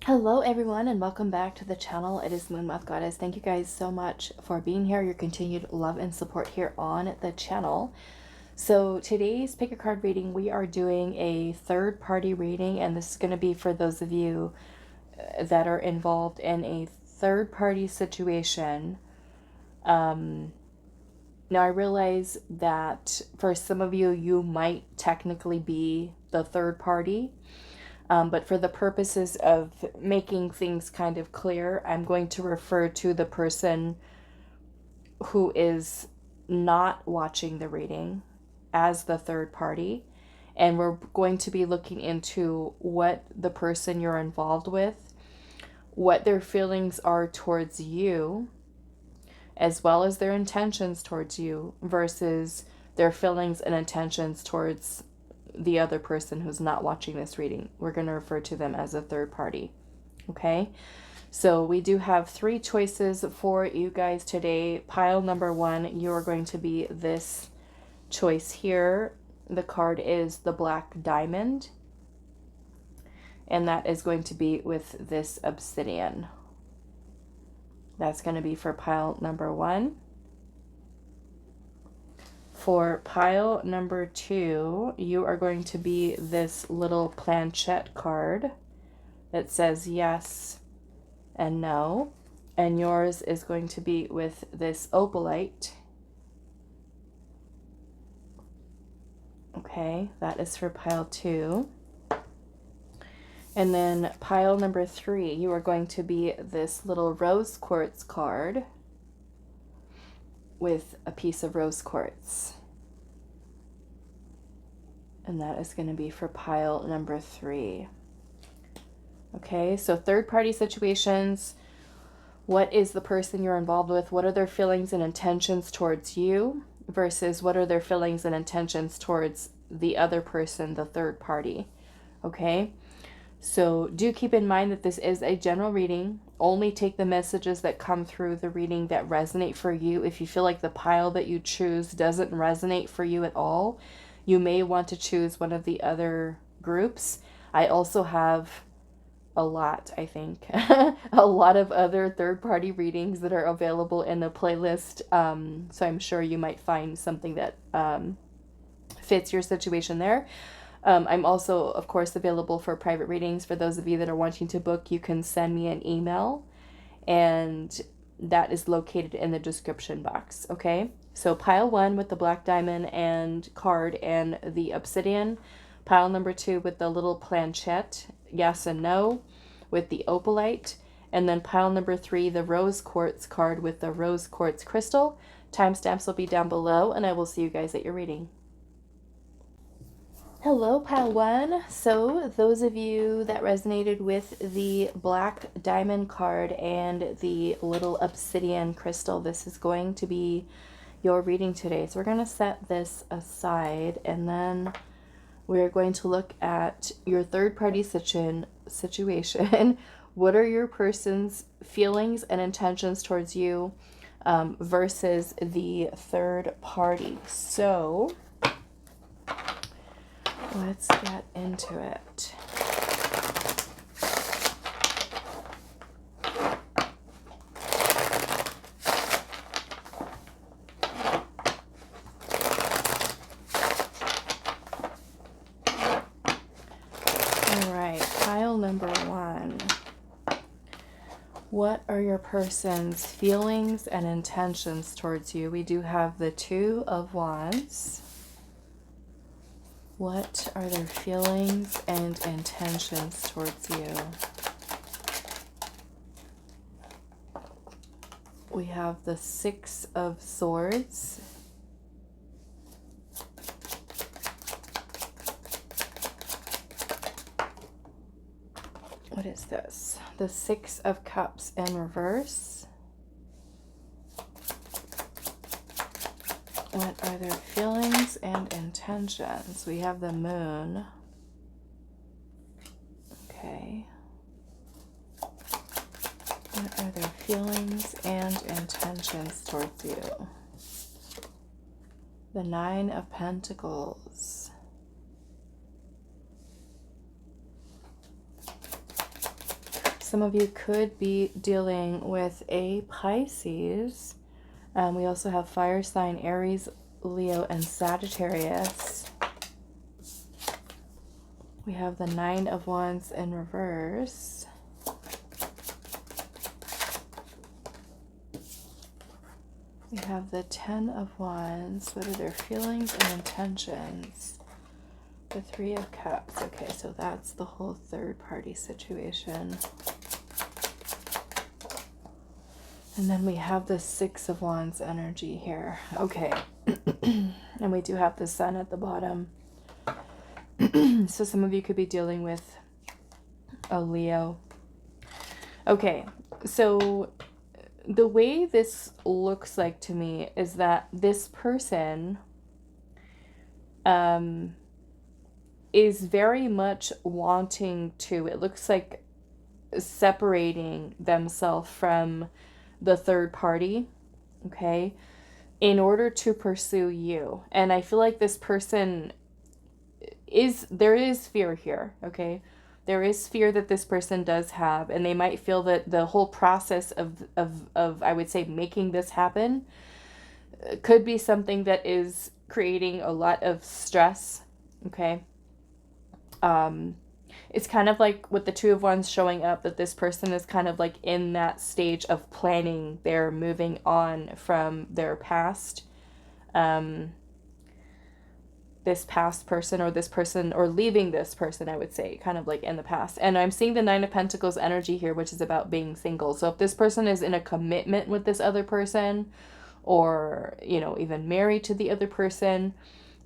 Hello everyone and welcome back to the channel. It is moonmothgoddess. Thank you guys so much for being here, your continued love and support here on the channel. So today's pick a card reading, we are doing a third party reading, and this is going to be for those of you that are involved in a third party situation. Now I realize that for some of you, you might technically be the third party. But for the purposes of making things kind of clear, I'm going to refer to the person who is not watching the reading as the third party. And we're going to be looking into what the person you're involved with, what their feelings are towards you, as well as their intentions towards you, versus their feelings and intentions towards the other person who's not watching this reading. We're going to refer to them as a third party. Okay, so we do have three choices for you guys today. Pile number one, you are going to be this choice here. The card is the Black Diamond, and that is going to be with this Obsidian. That's going to be for pile number one. For pile number two, you are going to be this little Planchette card that says yes and no. And yours is going to be with this Opalite. Okay, that is for pile two. And then pile number three, you are going to be this little Rose Quartz card with a piece of rose quartz. And that is going to be for pile number three. Okay, so third party situations. What is the person you're involved with? What are their feelings and intentions towards you versus what are their feelings and intentions towards the other person, the third party? Okay, so do keep in mind that this is a general reading. Only take the messages that come through the reading that resonate for you. If you feel like the pile that you choose doesn't resonate for you at all, you may want to choose one of the other groups. I also have a lot, I think, a lot of other third-party readings that are available in the playlist. So I'm sure you might find something that fits your situation there. I'm also, of course, available for private readings. For those of you that are wanting to book, you can send me an email, and that is located in the description box. Okay, so pile one with the Black Diamond and card and the Obsidian. Pile number two with the little Planchette, yes and no, with the Opalite. And then pile number three, the Rose Quartz card with the Rose Quartz crystal. Timestamps will be down below, and I will see you guys at your reading. Hello, pile one. So those of you that resonated with the Black Diamond card and the little Obsidian crystal, this is going to be your reading today. So we're going to set this aside, and then we're going to look at your third party situation. What are your person's feelings and intentions towards you versus the third party? So let's get into it. All right, pile number one. What are your person's feelings and intentions towards you? We do have the Two of Wands. What are their feelings and intentions towards you? We have the Six of Swords. What is this? The Six of Cups in reverse. What are their feelings and intentions? We have the Moon. Okay. What are their feelings and intentions towards you? The Nine of Pentacles. some of you could be dealing with a Pisces. We also have fire sign Aries, Leo, and Sagittarius. We have the Nine of Wands in reverse. We have the Ten of Wands. What are their feelings and intentions? The Three of Cups. Okay, so that's the whole third party situation. And then we have the Six of Wands energy here. Okay. And we do have the Sun at the bottom. So some of you could be dealing with a Leo. Okay, so the way this looks like to me is that this person is very much wanting to, it looks like, separating themselves from the third party, okay, in order to pursue you. And I feel like this person there is fear here, okay? There is fear that this person does have, and they might feel that the whole process of I would say, making this happen could be something that is creating a lot of stress, okay? It's kind of like with the Two of Wands showing up, that this person is kind of like in that stage of planning. They're moving on from their past, this past person, or this person, or leaving this person, I would say, kind of like in the past. And I'm seeing the Nine of Pentacles energy here, which is about being single. So if this person is in a commitment with this other person, or, you know, even married to the other person,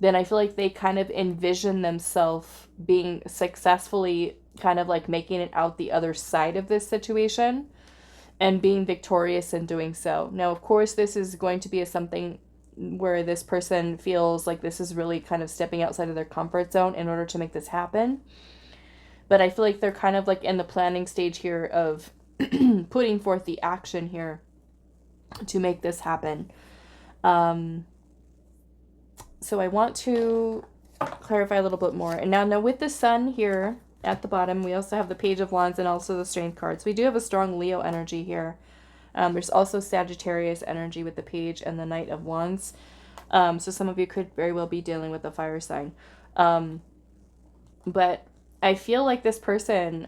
then I feel like they kind of envision themselves being successfully kind of like making it out the other side of this situation and being victorious in doing so. Now, of course, this is going to be something where this person feels like this is really kind of stepping outside of their comfort zone in order to make this happen. But I feel like they're kind of like in the planning stage here of putting forth the action here to make this happen. So I want to clarify a little bit more. And now with the Sun here at the bottom, we also have the Page of Wands and also the Strength cards. We do have a strong Leo energy here. There's also Sagittarius energy with the Page and the Knight of Wands. So some of you could very well be dealing with a fire sign. But I feel like this person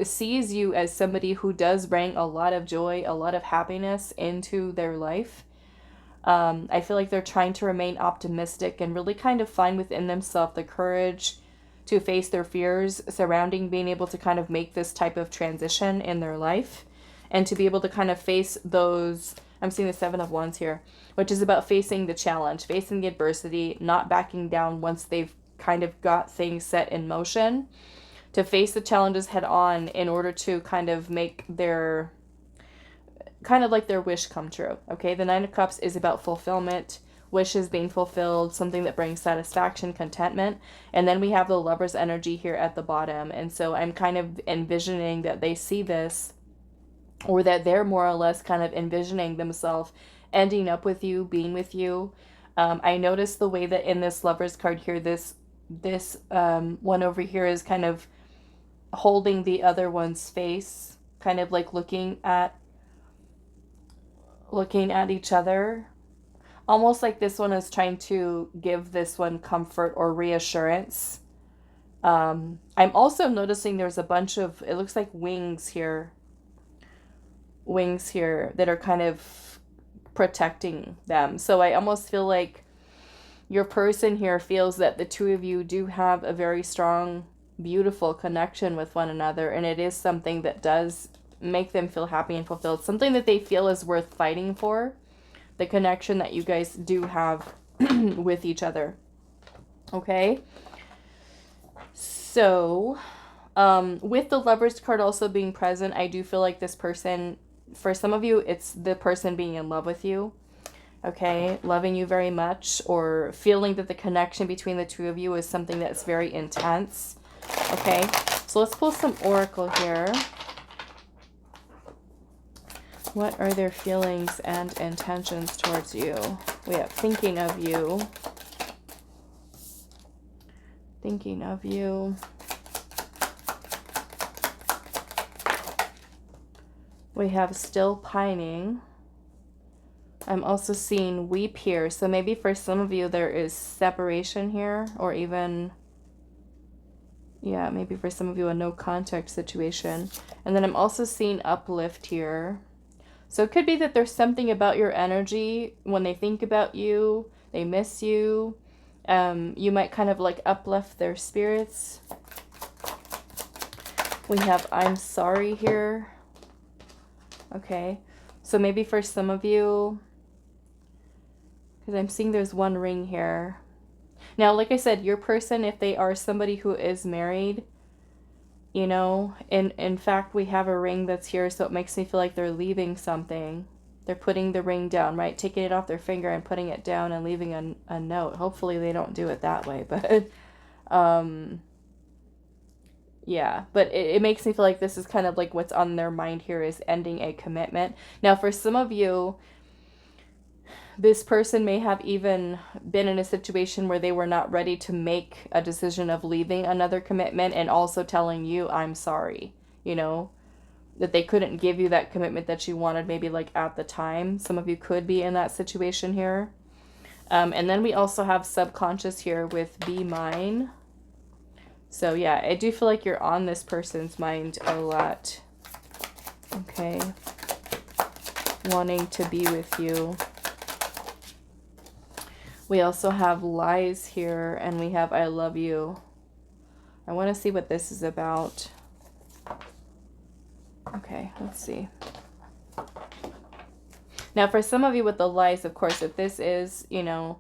sees you as somebody who does bring a lot of joy, a lot of happiness into their life. I feel like they're trying to remain optimistic and really kind of find within themselves the courage to face their fears surrounding being able to kind of make this type of transition in their life, and to be able to kind of face those. I'm seeing the Seven of Wands here, which is about facing the challenge, facing the adversity, not backing down once they've kind of got things set in motion, to face the challenges head on in order to kind of make their kind of like their wish come true. Okay, the Nine of Cups is about fulfillment, wishes being fulfilled, something that brings satisfaction, contentment. And then we have the Lover's energy here at the bottom. And so I'm kind of envisioning that they see this, or that they're more or less kind of envisioning themselves ending up with you, being with you. I noticed the way that in this Lover's card here, this one over here is kind of holding the other one's face, kind of like looking at each other, almost like this one is trying to give this one comfort or reassurance. I'm also noticing there's a bunch of, it looks like wings here that are kind of protecting them. So I almost feel like your person here feels that the two of you do have a very strong, beautiful connection with one another, and it is something that does make them feel happy and fulfilled, something that they feel is worth fighting for, the connection that you guys do have with each other. Okay, so with the Lover's card also being present, I do feel like this person, for some of you, it's the person being in love with you, okay, loving you very much, or feeling that the connection between the two of you is something that's very intense. Okay, so let's pull some oracle here. What are their feelings and intentions towards you? We have thinking of you. Thinking of you. We have still pining. I'm also seeing weep here. So maybe for some of you there is separation here, or even, yeah, maybe for some of you a no contact situation. And then I'm also seeing uplift here. So it could be that there's something about your energy when they think about you, they miss you. You might kind of like uplift their spirits. We have I'm sorry here. Okay. So maybe for some of you, because I'm seeing there's one ring here. Now, like I said, your person, if they are somebody who is married, you know, in fact, we have a ring that's here, so it makes me feel like they're leaving something. They're putting the ring down, right? Taking it off their finger and putting it down and leaving a note. Hopefully they don't do it that way, but yeah, but it makes me feel like this is kind of like what's on their mind here is ending a commitment. Now, for some of you, this person may have even been in a situation where they were not ready to make a decision of leaving another commitment and also telling you, I'm sorry, you know, that they couldn't give you that commitment that you wanted maybe like at the time. Some of you could be in that situation here. And then we also have subconscious here with be mine. So yeah, I do feel like you're on this person's mind a lot. Okay. Wanting to be with you. We also have lies here, and we have I love you. I want to see what this is about. Okay, let's see. Now, for some of you with the lies, of course, if this is, you know,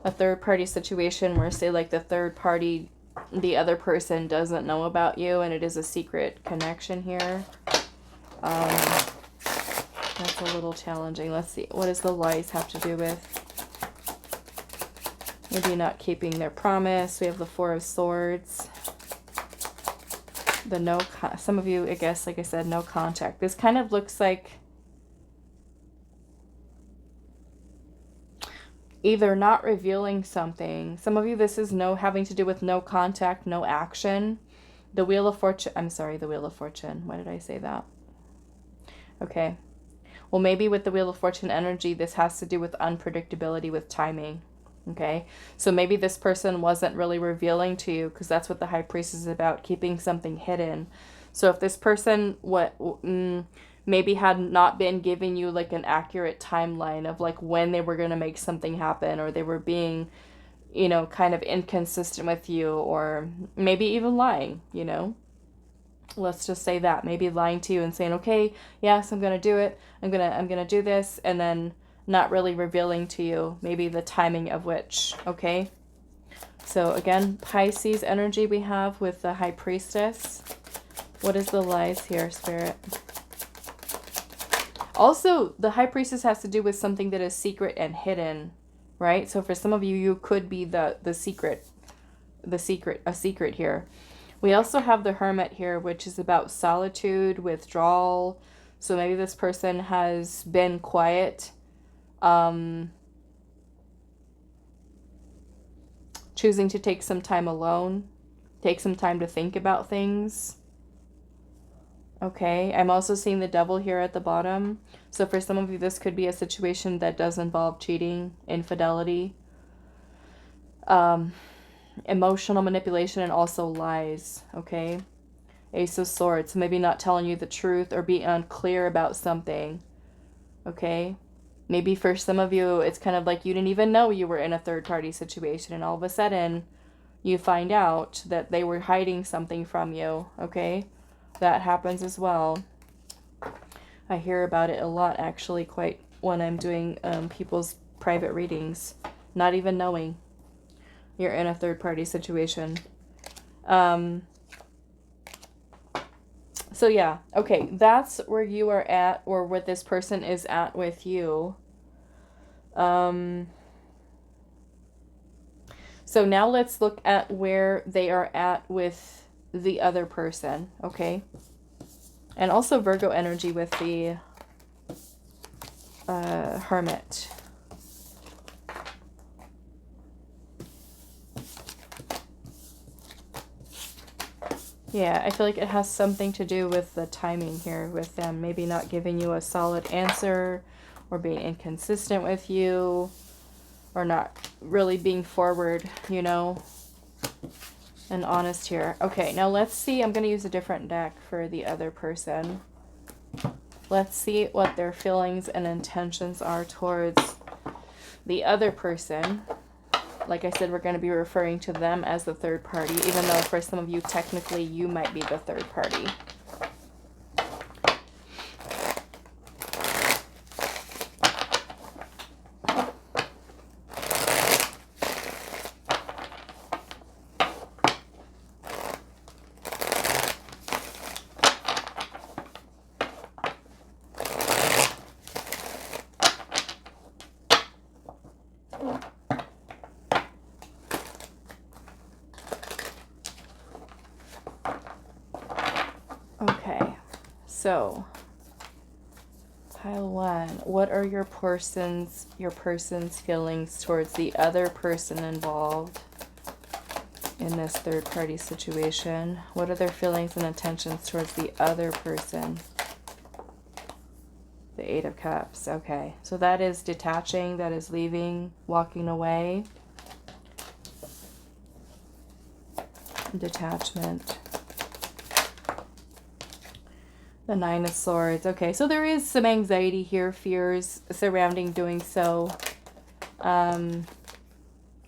a third-party situation where, say, like the third party, the other person doesn't know about you, and it is a secret connection here, that's a little challenging. Let's see. What does the lies have to do with? Maybe not keeping their promise. We have the Four of Swords. The some of you, I guess, like I said, no contact. This kind of looks like either not revealing something. Some of you, this is having to do with no contact, no action. The Wheel of Fortune. I'm sorry, the Wheel of Fortune. Why did I say that? Okay. Well, maybe with the Wheel of Fortune energy, this has to do with unpredictability with timing. Okay, so maybe this person wasn't really revealing to you, because that's what the High Priestess is about, keeping something hidden. So if this person maybe had not been giving you like an accurate timeline of like when they were going to make something happen, or they were being, you know, kind of inconsistent with you, or maybe even lying, you know. Let's just say that, maybe lying to you and saying, okay, yes, I'm going to do it. I'm going to do this, and then not really revealing to you maybe the timing of which. Okay, so again, Pisces energy we have with the High Priestess. What is the lies here, Spirit? Also, the High Priestess has to do with something that is secret and hidden, right? So for some of you, you could be a secret here. We also have the Hermit here, which is about solitude, withdrawal. So maybe this person has been quiet, choosing to take some time alone, take some time to think about things. Okay, I'm also seeing the Devil here at the bottom. So for some of you, this could be a situation that does involve cheating, infidelity, emotional manipulation, and also lies. Okay, Ace of Swords, maybe not telling you the truth or being unclear about something. Okay, maybe for some of you, it's kind of like you didn't even know you were in a third-party situation, and all of a sudden, you find out that they were hiding something from you. Okay, that happens as well. I hear about it a lot, actually, quite when I'm doing people's private readings, not even knowing you're in a third-party situation. So yeah, okay, that's where you are at, or what this person is at with you. So now let's look at where they are at with the other person, okay? And also Virgo energy with the Hermit. Yeah, I feel like it has something to do with the timing here with them maybe not giving you a solid answer or being inconsistent with you or not really being forward, you know, and honest here. Okay, now let's see. I'm going to use a different deck for the other person. Let's see what their feelings and intentions are towards the other person. Like I said, we're going to be referring to them as the third party, even though for some of you, technically, you might be the third party. Okay, so pile one, what are your person's feelings towards the other person involved in this third party situation? What are their feelings and intentions towards the other person? The Eight of Cups. Okay, so that is detaching, that is leaving, walking away. Detachment. The Nine of Swords. Okay, so there is some anxiety here, fears surrounding doing so.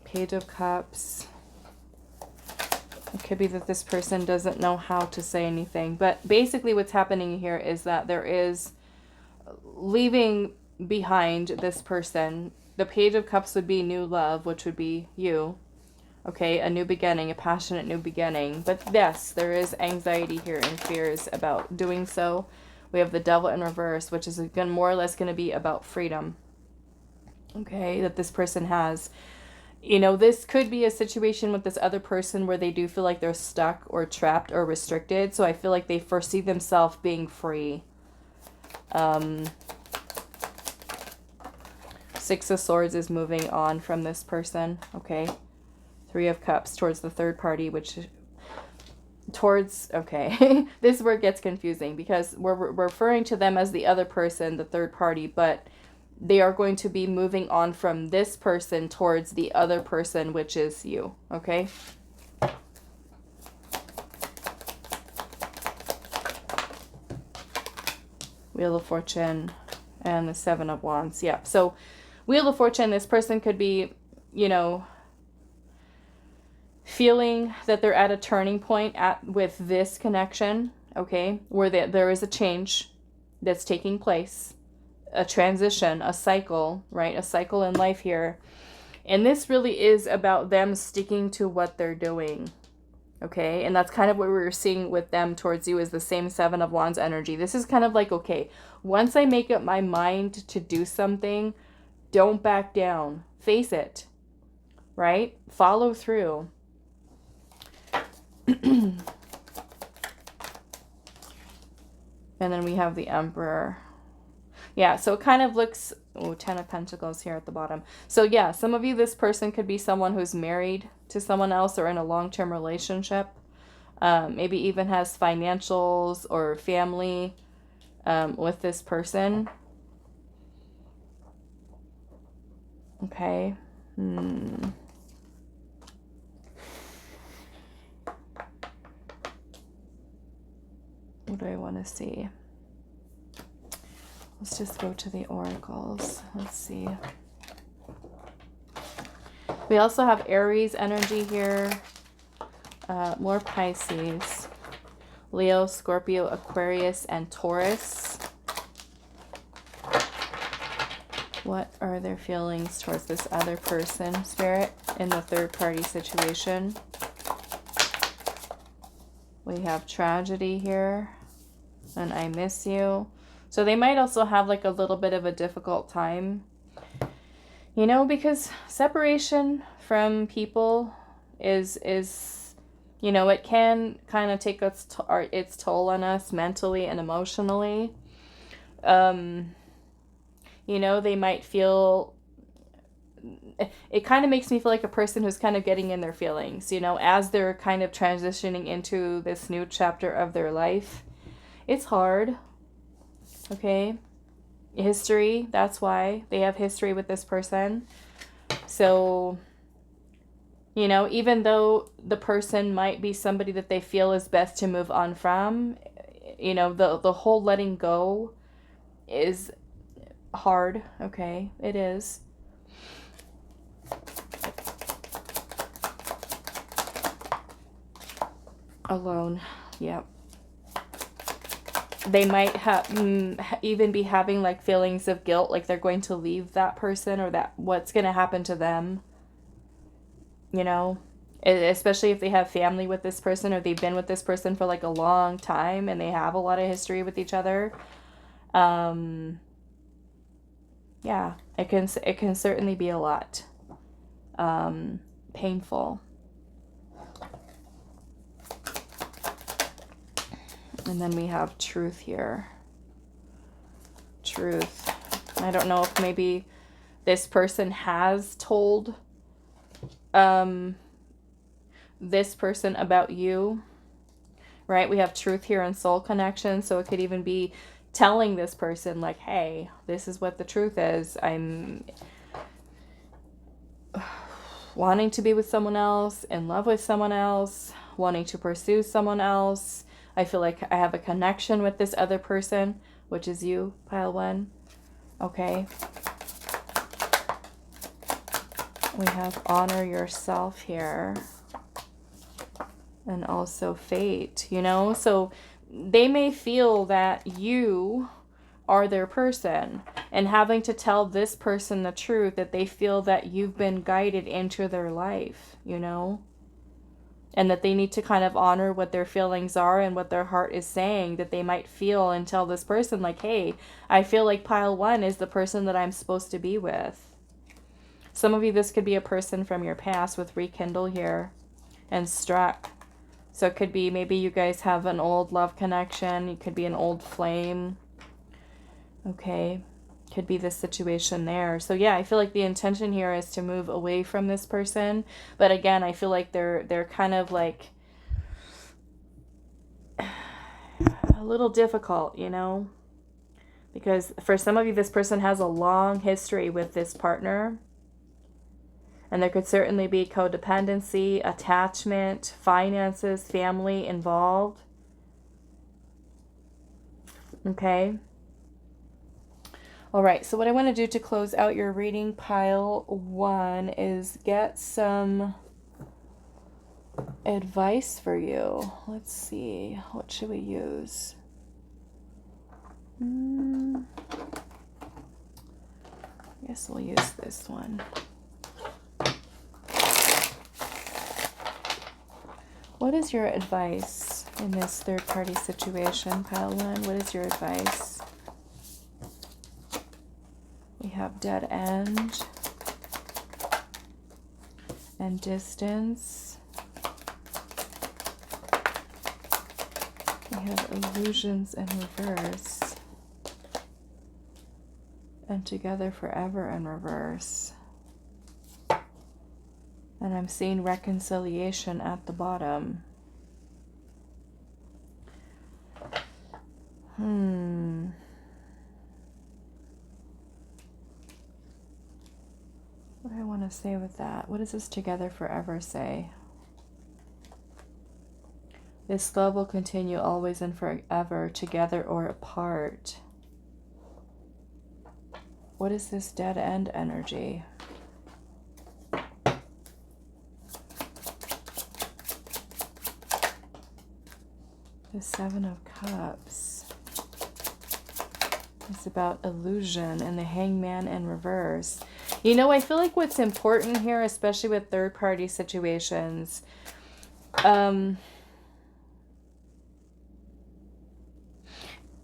Page of Cups. It could be that this person doesn't know how to say anything. But basically what's happening here is that there is leaving behind this person. The Page of Cups would be new love, which would be you. Okay, a new beginning, a passionate new beginning. But yes, there is anxiety here and fears about doing so. We have the Devil in reverse, which is again more or less going to be about freedom. Okay, that this person has. You know, this could be a situation with this other person where they do feel like they're stuck or trapped or restricted. So I feel like they foresee themselves being free. Six of Swords is moving on from this person. Okay. Three of Cups towards the third party, which towards, okay, this is where it gets confusing because we're referring to them as the other person, the third party, but they are going to be moving on from this person towards the other person, which is you, okay? Wheel of Fortune and the Seven of Wands. Yeah, so Wheel of Fortune, this person could be, you know, feeling that they're at a turning point with this connection, okay, where there is a change that's taking place, a transition, a cycle, right? A cycle in life here. And this really is about them sticking to what they're doing, okay? And that's kind of what we were seeing with them towards you is the same Seven of Wands energy. This is kind of like, okay, once I make up my mind to do something, don't back down. Face it, right? Follow through. And then we have the Emperor. Yeah, so it kind of looks, oh, Ten of Pentacles here at the bottom. So yeah, some of you, this person could be someone who's married to someone else or in a long-term relationship. Maybe even has financials or family with this person. Okay. What do I want to see? Let's just go to the oracles. Let's see. We also have Aries energy here. More Pisces. Leo, Scorpio, Aquarius, and Taurus. What are their feelings towards this other person, Spirit, in the third party situation? We have tragedy here. And I miss you. So they might also have like a little bit of a difficult time. You know, because separation from people is you know, it can kind of take its toll on us mentally and emotionally. You know, they might feel it kind of makes me feel like a person who's kind of getting in their feelings, you know, as they're kind of transitioning into this new chapter of their life. It's hard. Okay. History. That's why they have history with this person. So, you know, even though the person might be somebody that they feel is best to move on from, you know, the whole letting go is hard. Okay. It is. Alone. Yep. They might even be having like feelings of guilt, like they're going to leave that person, or that what's going to happen to them, you know, especially if they have family with this person, or they've been with this person for like a long time and they have a lot of history with each other. Yeah, it can certainly be a lot painful. And then we have truth here. Truth. I don't know if maybe this person has told this person about you, right? We have truth here and soul connection. So it could even be telling this person like, hey, this is what the truth is. I'm wanting to be with someone else, in love with someone else, wanting to pursue someone else. I feel like I have a connection with this other person, which is you, pile 1. Okay. We have honor yourself here. And also fate, you know? So they may feel that you are their person, and having to tell this person the truth, that they feel that you've been guided into their life, you know? And that they need to kind of honor what their feelings are and what their heart is saying, that they might feel, and tell this person like, hey, I feel like pile 1 is the person that I'm supposed to be with. Some of you, this could be a person from your past with rekindle here and struck. So it could be maybe you guys have an old love connection. It could be an old flame. Okay. Could be this situation there. So yeah, I feel like the intention here is to move away from this person. But again, I feel like they're kind of like a little difficult, you know? Because for some of you, this person has a long history with this partner. And there could certainly be codependency, attachment, finances, family involved. Okay. All right, so what I want to do to close out your reading, pile 1, is get some advice for you. Let's see, what should we use? I guess we'll use this one. What is your advice in this third-party situation, pile 1? What is your advice? We have dead end and distance. We have illusions in reverse and together forever in reverse. And I'm seeing reconciliation at the bottom. What do I want to say with that? What does this together forever say? This love will continue always and forever, together or apart. What is this dead end energy? The 7 of Cups. It's about illusion, and the Hangman in reverse. You know, I feel like what's important here, especially with third-party situations,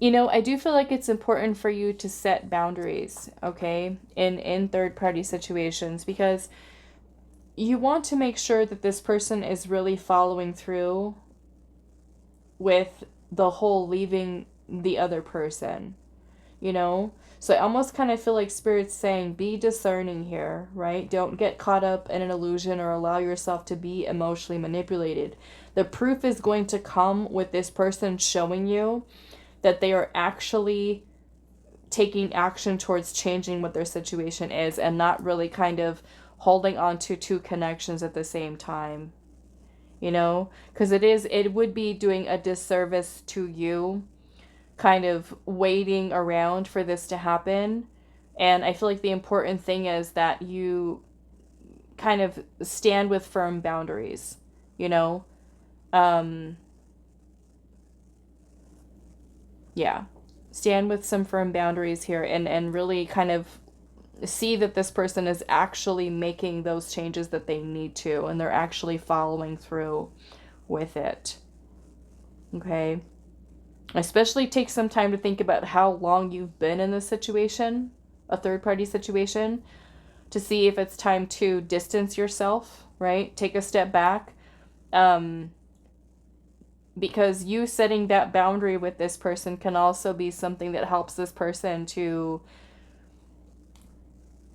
you know, I do feel like it's important for you to set boundaries, okay, in third-party situations, because you want to make sure that this person is really following through with the whole leaving the other person. you know? So I almost kind of feel like Spirit's saying, be discerning here, right? Don't get caught up in an illusion or allow yourself to be emotionally manipulated. The proof is going to come with this person showing you that they are actually taking action towards changing what their situation is and not really kind of holding on to two connections at the same time, you know? Because it would be doing a disservice to you kind of waiting around for this to happen. And I feel like the important thing is that you kind of stand with firm boundaries, you know? Yeah. Stand with some firm boundaries here and really kind of see that this person is actually making those changes that they need to and they're actually following through with it. Okay? Especially take some time to think about how long you've been in this situation, a third party situation, to see if it's time to distance yourself, right? Take a step back. Because you setting that boundary with this person can also be something that helps this person to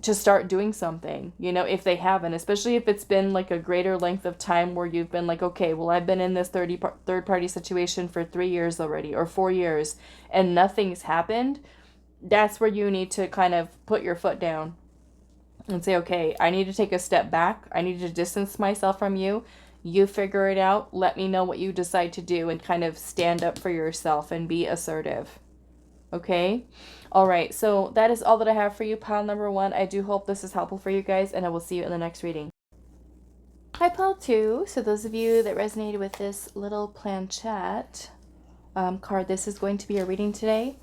start doing something, you know, if they haven't, especially if it's been like a greater length of time where you've been like, okay, well, I've been in this third party situation for 3 years already or 4 years and nothing's happened. That's where you need to kind of put your foot down and say, okay, I need to take a step back. I need to distance myself from you. You figure it out. Let me know what you decide to do and kind of stand up for yourself and be assertive. Okay? All right, so that is all that I have for you, pile number 1. I do hope this is helpful for you guys, and I will see you in the next reading. Hi, pile 2. So those of you that resonated with this little planchette card, this is going to be your reading today.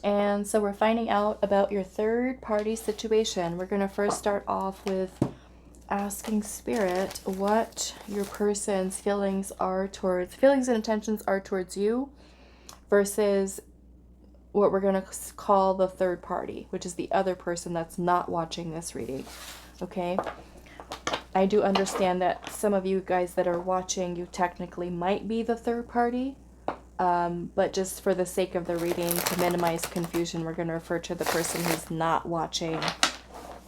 And so we're finding out about your third party situation. We're going to first start off with asking Spirit what your person's feelings and intentions are towards you versus what we're going to call the third party, which is the other person that's not watching this reading. Okay? I do understand that some of you guys that are watching, you technically might be the third party. But just for the sake of the reading, to minimize confusion, we're going to refer to the person who's not watching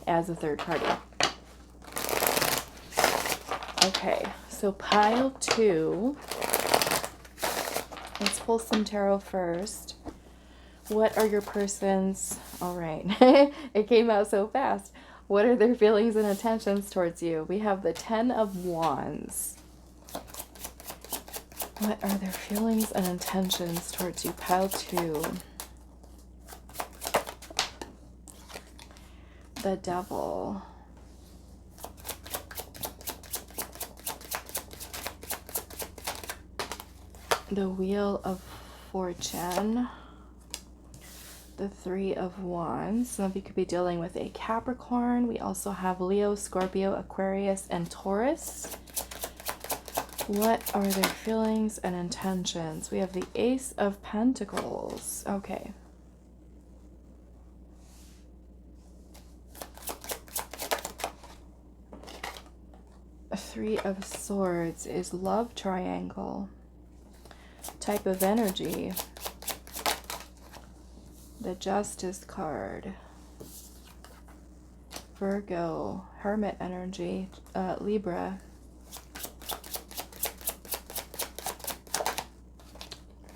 as a third party. Okay, so pile 2. Let's pull some tarot first. What are your person's... All right, it came out so fast. What are their feelings and intentions towards you? We have the 10 of Wands. What are their feelings and intentions towards you? Pile 2. The Devil. The Wheel of Fortune. The 3 of Wands. Some of you could be dealing with a Capricorn. We also have Leo, Scorpio, Aquarius, and Taurus. What are their feelings and intentions? We have the Ace of Pentacles. Okay. A 3 of Swords is Love Triangle. Type of energy. The Justice card. Virgo. Hermit energy. Libra.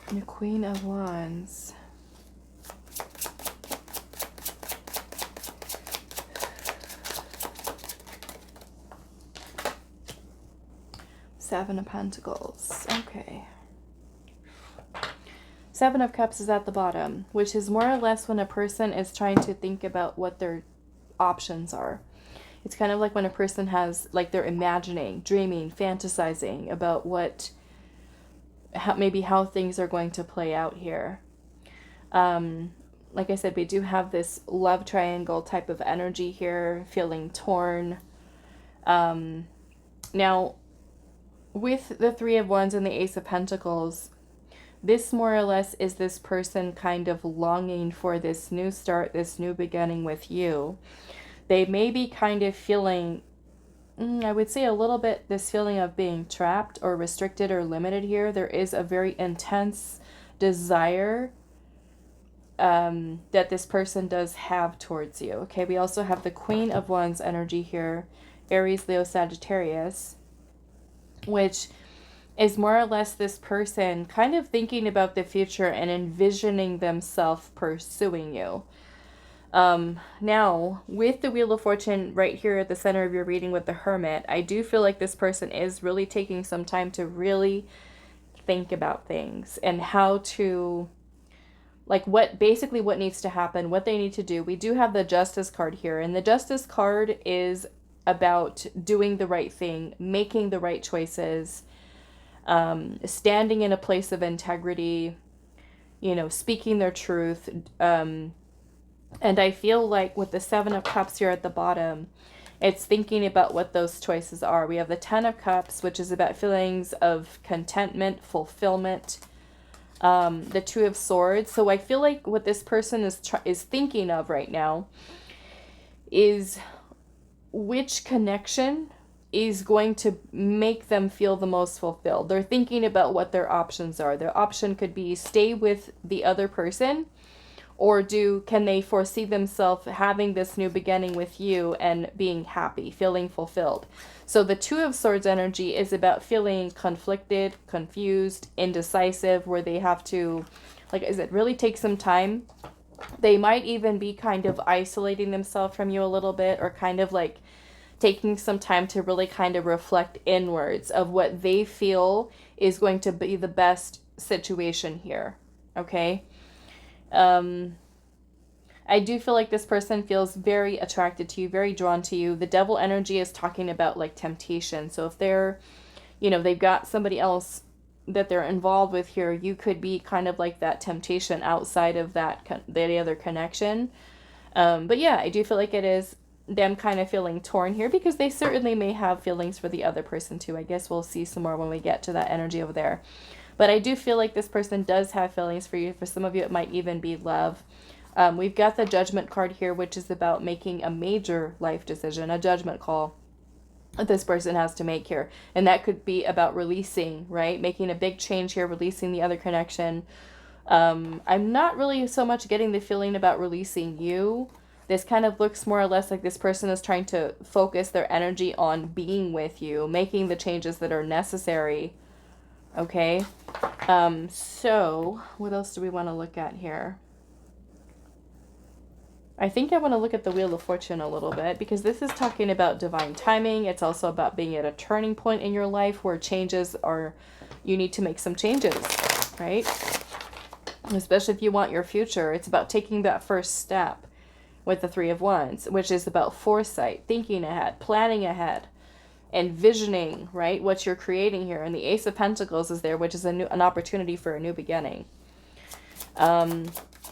The Queen of Wands. Seven of Pentacles. Okay. Seven of Cups is at the bottom, which is more or less when a person is trying to think about what their options are. It's kind of like when a person has, like, they're imagining, dreaming, fantasizing about maybe how things are going to play out here. Like I said, we do have this love triangle type of energy here, feeling torn. Now, with the 3 of Wands and the Ace of Pentacles, this more or less is this person kind of longing for this new start, this new beginning with you. They may be kind of feeling, I would say a little bit, this feeling of being trapped or restricted or limited here. There is a very intense desire that this person does have towards you. Okay, we also have the Queen of Wands energy here, Aries, Leo, Sagittarius, which is more or less this person kind of thinking about the future and envisioning themselves pursuing you. Now, with the Wheel of Fortune right here at the center of your reading with the Hermit, I do feel like this person is really taking some time to really think about things and how to, like, what needs to happen, what they need to do. We do have the Justice card here, and the Justice card is about doing the right thing, making the right choices, standing in a place of integrity, you know, speaking their truth. And I feel like with the Seven of Cups here at the bottom, it's thinking about what those choices are. We have the Ten of Cups, which is about feelings of contentment, fulfillment. The Two of Swords. So I feel like what this person is thinking of right now is which connection is going to make them feel the most fulfilled. They're thinking about what their options are. Their option could be stay with the other person, or can they foresee themselves having this new beginning with you and being happy, feeling fulfilled? So the Two of Swords energy is about feeling conflicted, confused, indecisive, where they have to, like I said, really take some time. They might even be kind of isolating themselves from you a little bit, or kind of like taking some time to really kind of reflect inwards of what they feel is going to be the best situation here. Okay? I do feel like this person feels very attracted to you, very drawn to you. The Devil energy is talking about like temptation. So if they're, you know, they've got somebody else that they're involved with here, you could be kind of like that temptation outside of the other connection. But yeah, I do feel like it is them kind of feeling torn here, because they certainly may have feelings for the other person too. I guess we'll see some more when we get to that energy over there. But I do feel like this person does have feelings for you. For some of you, it might even be love. We've got the Judgment card here, which is about making a major life decision, a judgment call that this person has to make here. And that could be about releasing, right? Making a big change here, releasing the other connection. I'm not really so much getting the feeling about releasing you. This kind of looks more or less like this person is trying to focus their energy on being with you, making the changes that are necessary. Okay, so what else do we want to look at here? I think I want to look at the Wheel of Fortune a little bit, because this is talking about divine timing. It's also about being at a turning point in your life where you need to make some changes, right? Especially if you want your future. It's about taking that first step with the Three of Wands, which is about foresight, thinking ahead, planning ahead, envisioning, right, what you're creating here. And the Ace of Pentacles is there, which is an opportunity for a new beginning.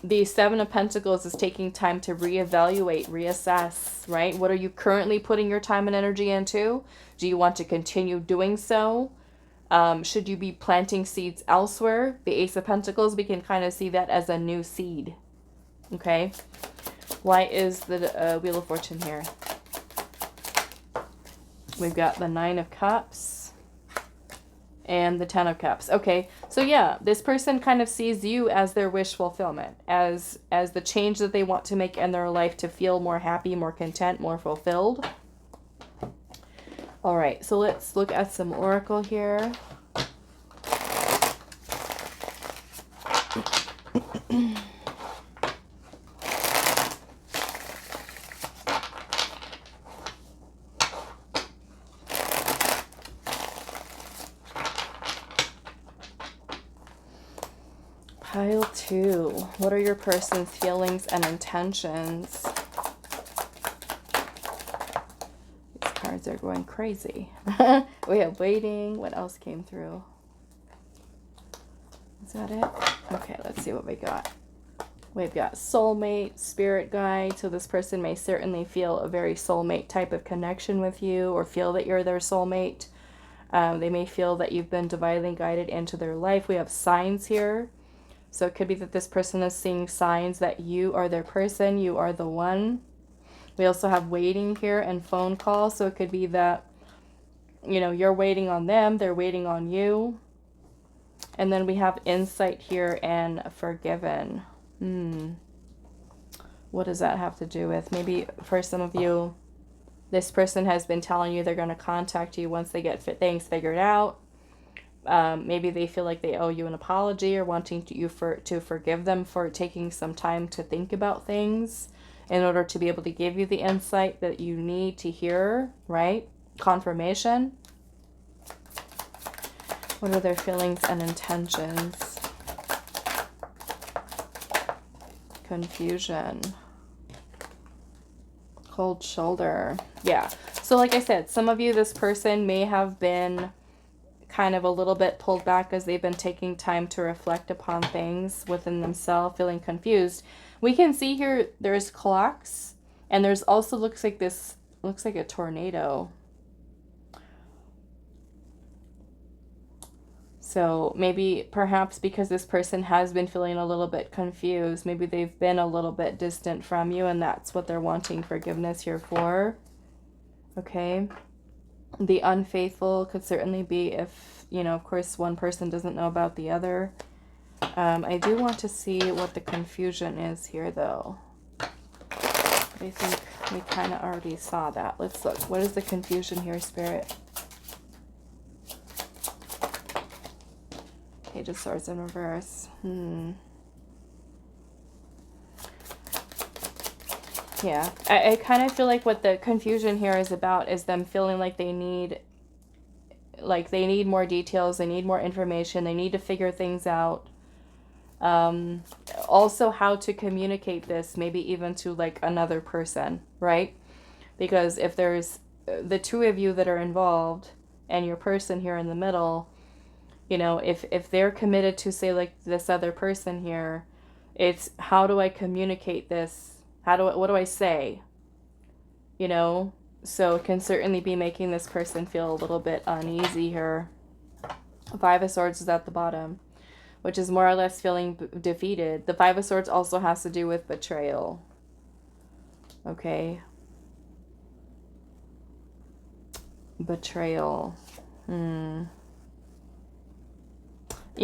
The Seven of Pentacles is taking time to reevaluate, reassess, right? What are you currently putting your time and energy into? Do you want to continue doing so? Should you be planting seeds elsewhere? The Ace of Pentacles, we can kind of see that as a new seed. Okay? Why is the Wheel of Fortune here? We've got the Nine of Cups and the Ten of Cups. Okay, so yeah, this person kind of sees you as their wish fulfillment, as the change that they want to make in their life to feel more happy, more content, more fulfilled. All right, so let's look at some oracle here. Pile 2. What are your person's feelings and intentions? These cards are going crazy. We have waiting. What else came through? Is that it? Okay, let's see what we got. We've got soulmate, spirit guide. So this person may certainly feel a very soulmate type of connection with you, or feel that you're their soulmate. They may feel that you've been divinely guided into their life. We have signs here. So it could be that this person is seeing signs that you are their person, you are the one. We also have waiting here and phone call. So it could be that, you know, you're waiting on them, they're waiting on you. And then we have insight here and forgiven. What does that have to do with? Maybe for some of you, this person has been telling you they're going to contact you once they get things figured out. Maybe they feel like they owe you an apology, or wanting to forgive them for taking some time to think about things in order to be able to give you the insight that you need to hear, right? Confirmation. What are their feelings and intentions? Confusion. Cold shoulder. Yeah. So like I said, some of you, this person may have been kind of a little bit pulled back as they've been taking time to reflect upon things within themselves, feeling confused. We can see here there's clocks, and there's also looks like a tornado. So maybe perhaps because this person has been feeling a little bit confused, maybe they've been a little bit distant from you, and that's what they're wanting forgiveness here for. Okay. The unfaithful could certainly be if, you know, of course, one person doesn't know about the other. I do want to see what the confusion is here, though. I think we kind of already saw that. Let's look. What is the confusion here, Spirit? Page of Swords in reverse. Yeah, I kind of feel like what the confusion here is about is them feeling like they need more details, they need more information, they need to figure things out. Also how to communicate this, maybe even to like another person, right? Because if there's the two of you that are involved and your person here in the middle, you know, if they're committed to, say, like this other person here, it's how do I communicate this? What do I say? You know, so it can certainly be making this person feel a little bit uneasy here. Five of Swords is at the bottom, which is more or less feeling defeated. The Five of Swords also has to do with betrayal. Okay. Betrayal. You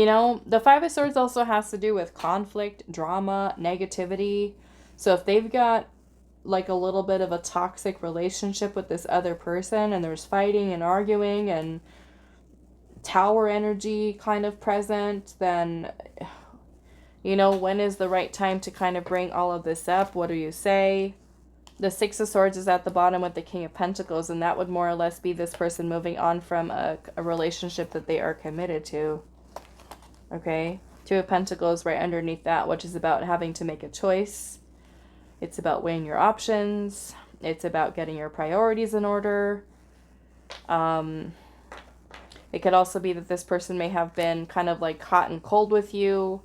know, the Five of Swords also has to do with conflict, drama, negativity. So if they've got like a little bit of a toxic relationship with this other person, and there's fighting and arguing and tower energy kind of present, then, you know, when is the right time to kind of bring all of this up? What do you say? The Six of Swords is at the bottom with the King of Pentacles, and that would more or less be this person moving on from a relationship that they are committed to. Okay? Two of Pentacles right underneath that, which is about having to make a choice. It's about weighing your options. It's about getting your priorities in order. It could also be that this person may have been kind of like hot and cold with you.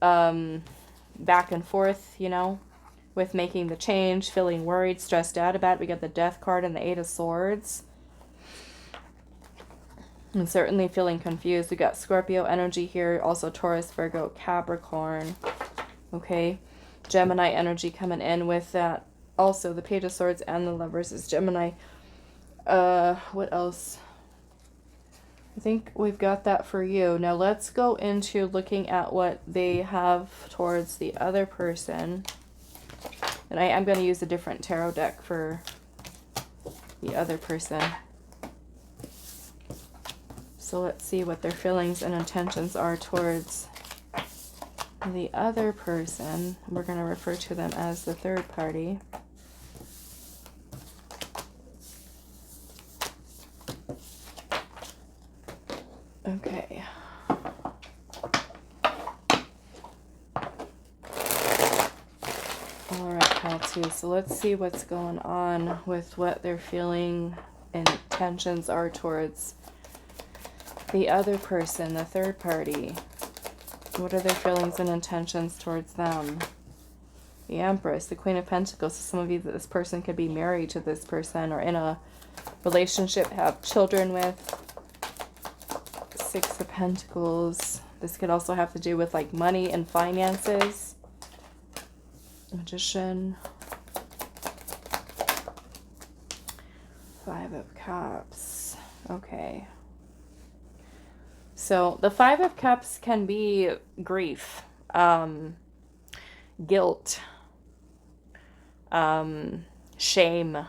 Back and forth, you know, with making the change, feeling worried, stressed out about it. We got the Death card and the Eight of Swords. And certainly feeling confused. We got Scorpio energy here. Also Taurus, Virgo, Capricorn. Okay. Gemini energy coming in with that. Also the Page of Swords and the Lovers is Gemini. What else? I think we've got that for you. Now let's go into looking at what they have towards the other person. And I'm going to use a different tarot deck for the other person. So let's see what their feelings and intentions are towards the other person. We're going to refer to them as the third party. Okay. Alright, pile two. So let's see what's going on with what their feeling and intentions are towards the other person, the third party. What are their feelings and intentions towards them? The Empress, the Queen of Pentacles. So some of you, this person could be married to this person or in a relationship, have children with. Six of Pentacles. This could also have to do with like money and finances. Magician. Five of Cups. Okay. So the Five of Cups can be grief. guilt, shame,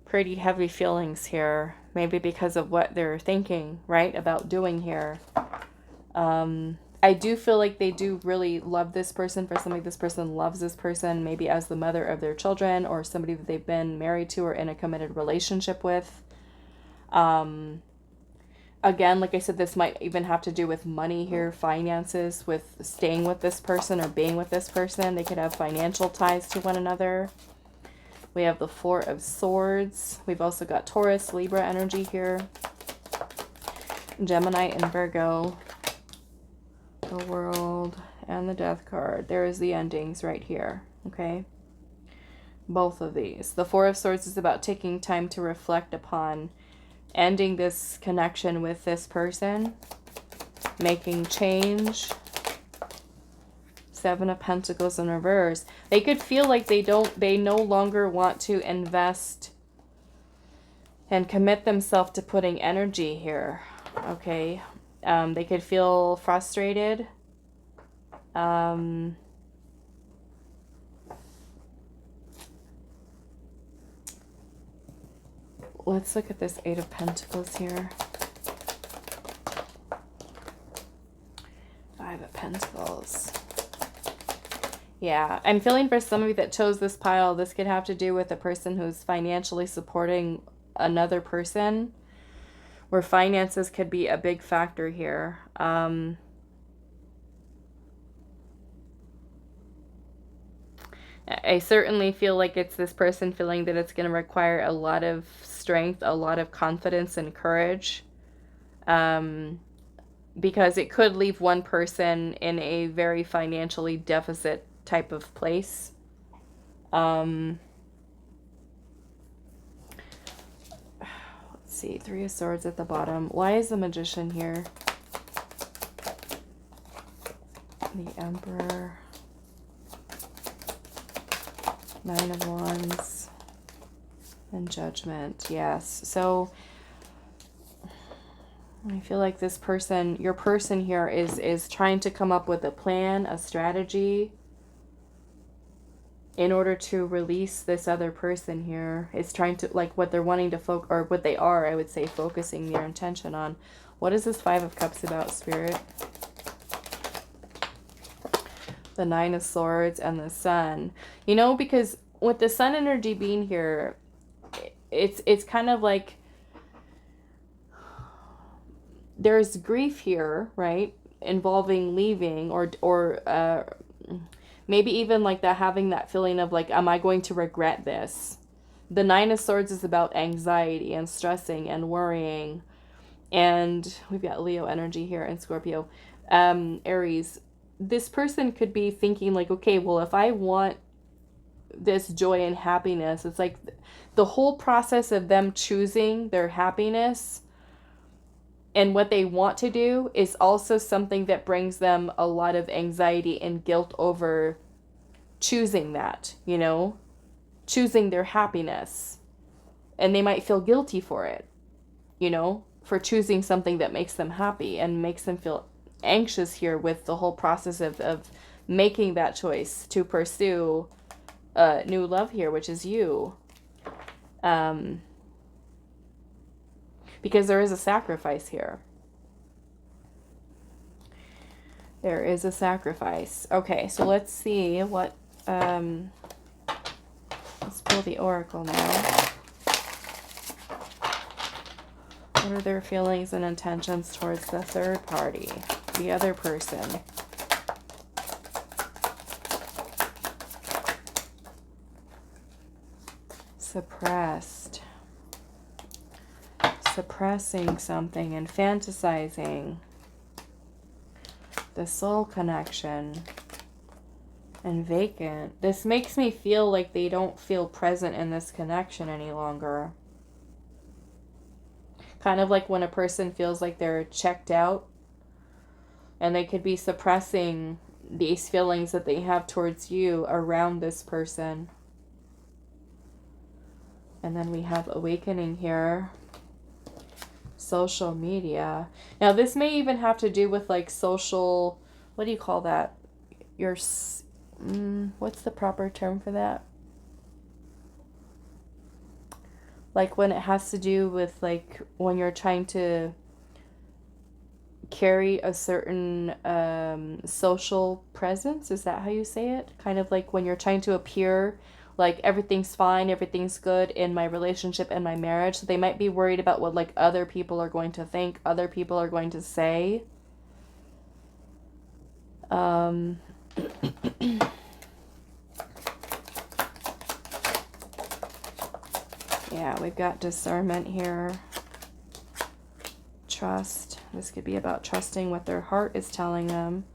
pretty heavy feelings here, maybe because of what they're thinking, right, about doing here. I do feel like they do really love this person. For somebody, this person loves this person, maybe as the mother of their children, or somebody that they've been married to or in a committed relationship with. Again, like I said, this might even have to do with money here, finances, with staying with this person or being with this person. They could have financial ties to one another. We have the Four of Swords. We've also got Taurus, Libra energy here. Gemini and Virgo. The World and the Death card. There is the endings right here. Okay. Both of these. The Four of Swords is about taking time to reflect upon ending this connection with this person. Making change. Seven of Pentacles in reverse. They could feel like they no longer want to invest and commit themselves to putting energy here. Okay. They could feel frustrated. Let's look at this Eight of Pentacles here. Five of Pentacles. Yeah, I'm feeling for somebody that chose this pile, this could have to do with a person who's financially supporting another person, where finances could be a big factor here. I certainly feel like it's this person feeling that it's going to require a lot of strength, a lot of confidence and courage. Because it could leave one person in a very financially deficit type of place. Let's see, Three of Swords at the bottom. Why is the Magician here? The Emperor. Nine of Wands. And Judgment. Yes. So I feel like this person, your person here is trying to come up with a plan, a strategy in order to release this other person here. It's trying to, like, what they're wanting to focus, or what they are, I would say, focusing their intention on. What is this Five of Cups about, Spirit? The Nine of Swords and the Sun. You know, because with the Sun energy being here, it's kind of like there's grief here, right? Involving leaving, or maybe even like that, having that feeling of like, am I going to regret this? The Nine of Swords is about anxiety and stressing and worrying. And we've got Leo energy here and Scorpio. Aries. This person could be thinking like, okay, well, if I want this joy and happiness, it's like the whole process of them choosing their happiness and what they want to do is also something that brings them a lot of anxiety and guilt over choosing that, you know, choosing their happiness. And they might feel guilty for it, you know, for choosing something that makes them happy and makes them feel anxious here with the whole process of making that choice to pursue new love here, which is you. Because there is a sacrifice here. There is a sacrifice. Okay, so let's see what, let's pull the Oracle now. What are their feelings and intentions towards the third party, the other person? Suppressed. Suppressing something and fantasizing. The soul connection. And vacant. This makes me feel like they don't feel present in this connection any longer. Kind of like when a person feels like they're checked out. And they could be suppressing these feelings that they have towards you around this person. And then we have awakening here. Social media. Now this may even have to do with like social, what do you call that? your, what's the proper term for that? Like when it has to do with like when you're trying to carry a certain social presence. Is that how you say it? Kind of like when you're trying to appear like everything's fine, everything's good in my relationship and my marriage. So they might be worried about what like other people are going to think, other people are going to say. Yeah, we've got discernment here. Trust. This could be about trusting what their heart is telling them.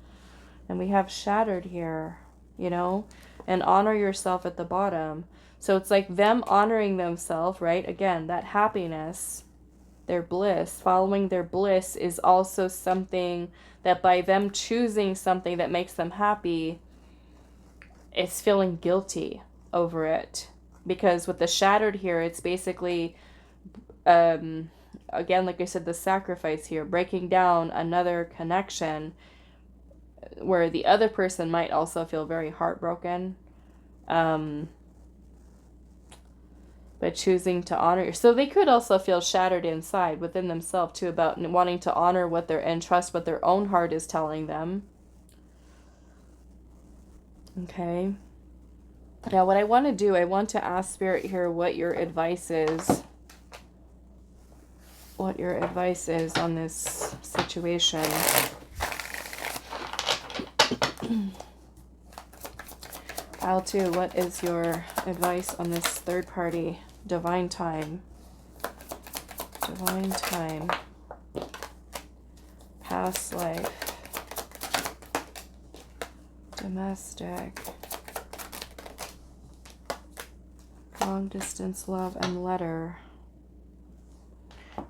And we have shattered here, you know, and honor yourself at the bottom. So it's like them honoring themselves, right? Again, that happiness, their bliss, following their bliss is also something that by them choosing something that makes them happy, it's feeling guilty over it. Because with the shattered here, it's basically, again, like I said, the sacrifice here, breaking down another connection where the other person might also feel very heartbroken, but choosing to honor. So they could also feel shattered inside within themselves too, about wanting to honor what their and trust what their own heart is telling them. Okay. Now what I want to do, I want to ask Spirit here what your advice is. What your advice is on this situation. Pile 2, what is your advice on this third party? Divine time. Divine time. Past life. Domestic. Long distance love and letter.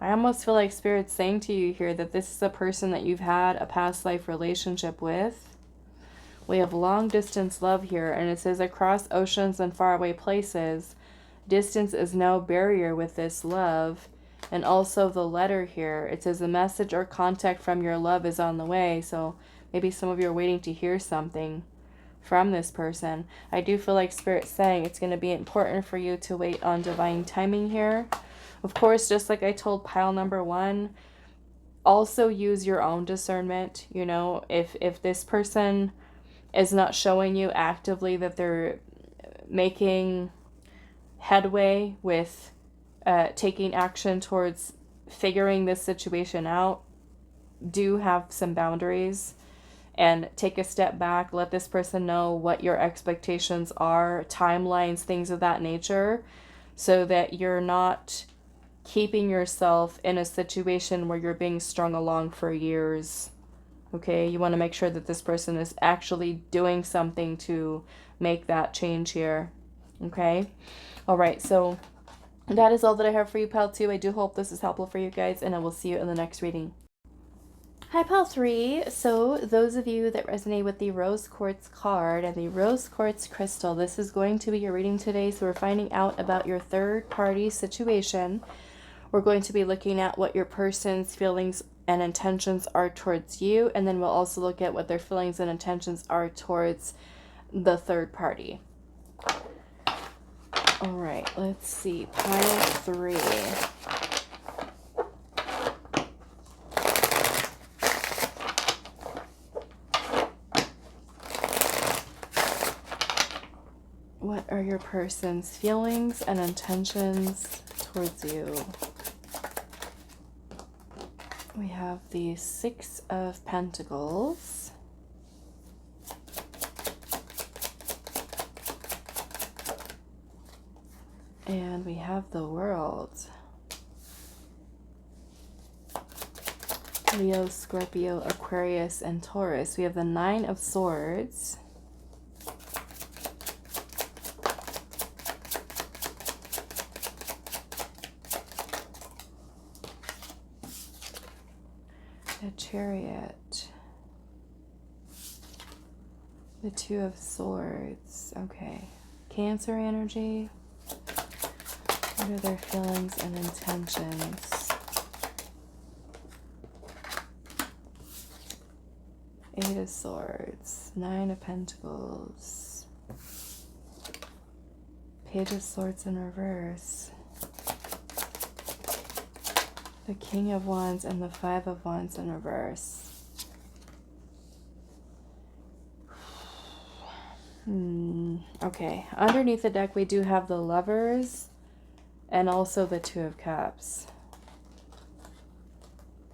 I almost feel like Spirit's saying to you here that this is a person that you've had a past life relationship with. We have long distance love here, and it says across oceans and faraway places. Distance is no barrier with this love. And also the letter here, it says a message or contact from your love is on the way. So maybe some of you are waiting to hear something from this person. I do feel like Spirit's saying it's going to be important for you to wait on divine timing here. Of course, just like I told pile number 1, also use your own discernment. You know, if this person is not showing you actively that they're making headway with taking action towards figuring this situation out, do have some boundaries and take a step back. Let this person know what your expectations are, timelines, things of that nature, so that you're not keeping yourself in a situation where you're being strung along for years. Okay, you want to make sure that this person is actually doing something to make that change here. Okay, all right, so that is all that I have for you, pile 2. I do hope this is helpful for you guys, and I will see you in the next reading. Hi, pile 3. So those of you that resonate with the rose quartz card and the rose quartz crystal, this is going to be your reading today. So we're finding out about your third party situation. We're going to be looking at what your person's feelings and intentions are towards you, and then we'll also look at what their feelings and intentions are towards the third party. All right, let's see. Pile 3. What are your person's feelings and intentions towards you? We have the 6 of Pentacles. And we have the World. Leo, Scorpio, Aquarius, and Taurus. We have the 9 of Swords. The Chariot. The 2 of Swords. Okay. Cancer energy. What are their feelings and intentions? Eight of Swords, Nine of Pentacles, Page of Swords in reverse, the King of Wands, and the Five of Wands in reverse. Okay, underneath the deck we do have the Lovers and also the Two of Cups.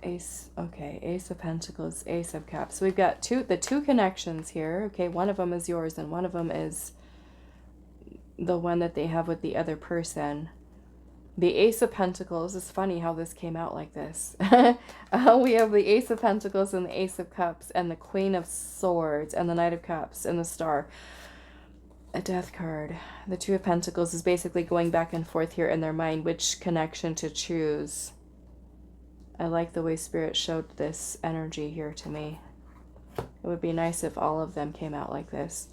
Ace, okay, Ace of Pentacles, Ace of Cups. So we've got the two connections here. Okay, one of them is yours and one of them is the one that they have with the other person. The Ace of Pentacles, is funny how this came out like this. We have the Ace of Pentacles and the Ace of Cups and the Queen of Swords and the Knight of Cups and the Star. A Death card. The Two of Pentacles is basically going back and forth here in their mind, which connection to choose. I like the way Spirit showed this energy here to me. It would be nice if all of them came out like this.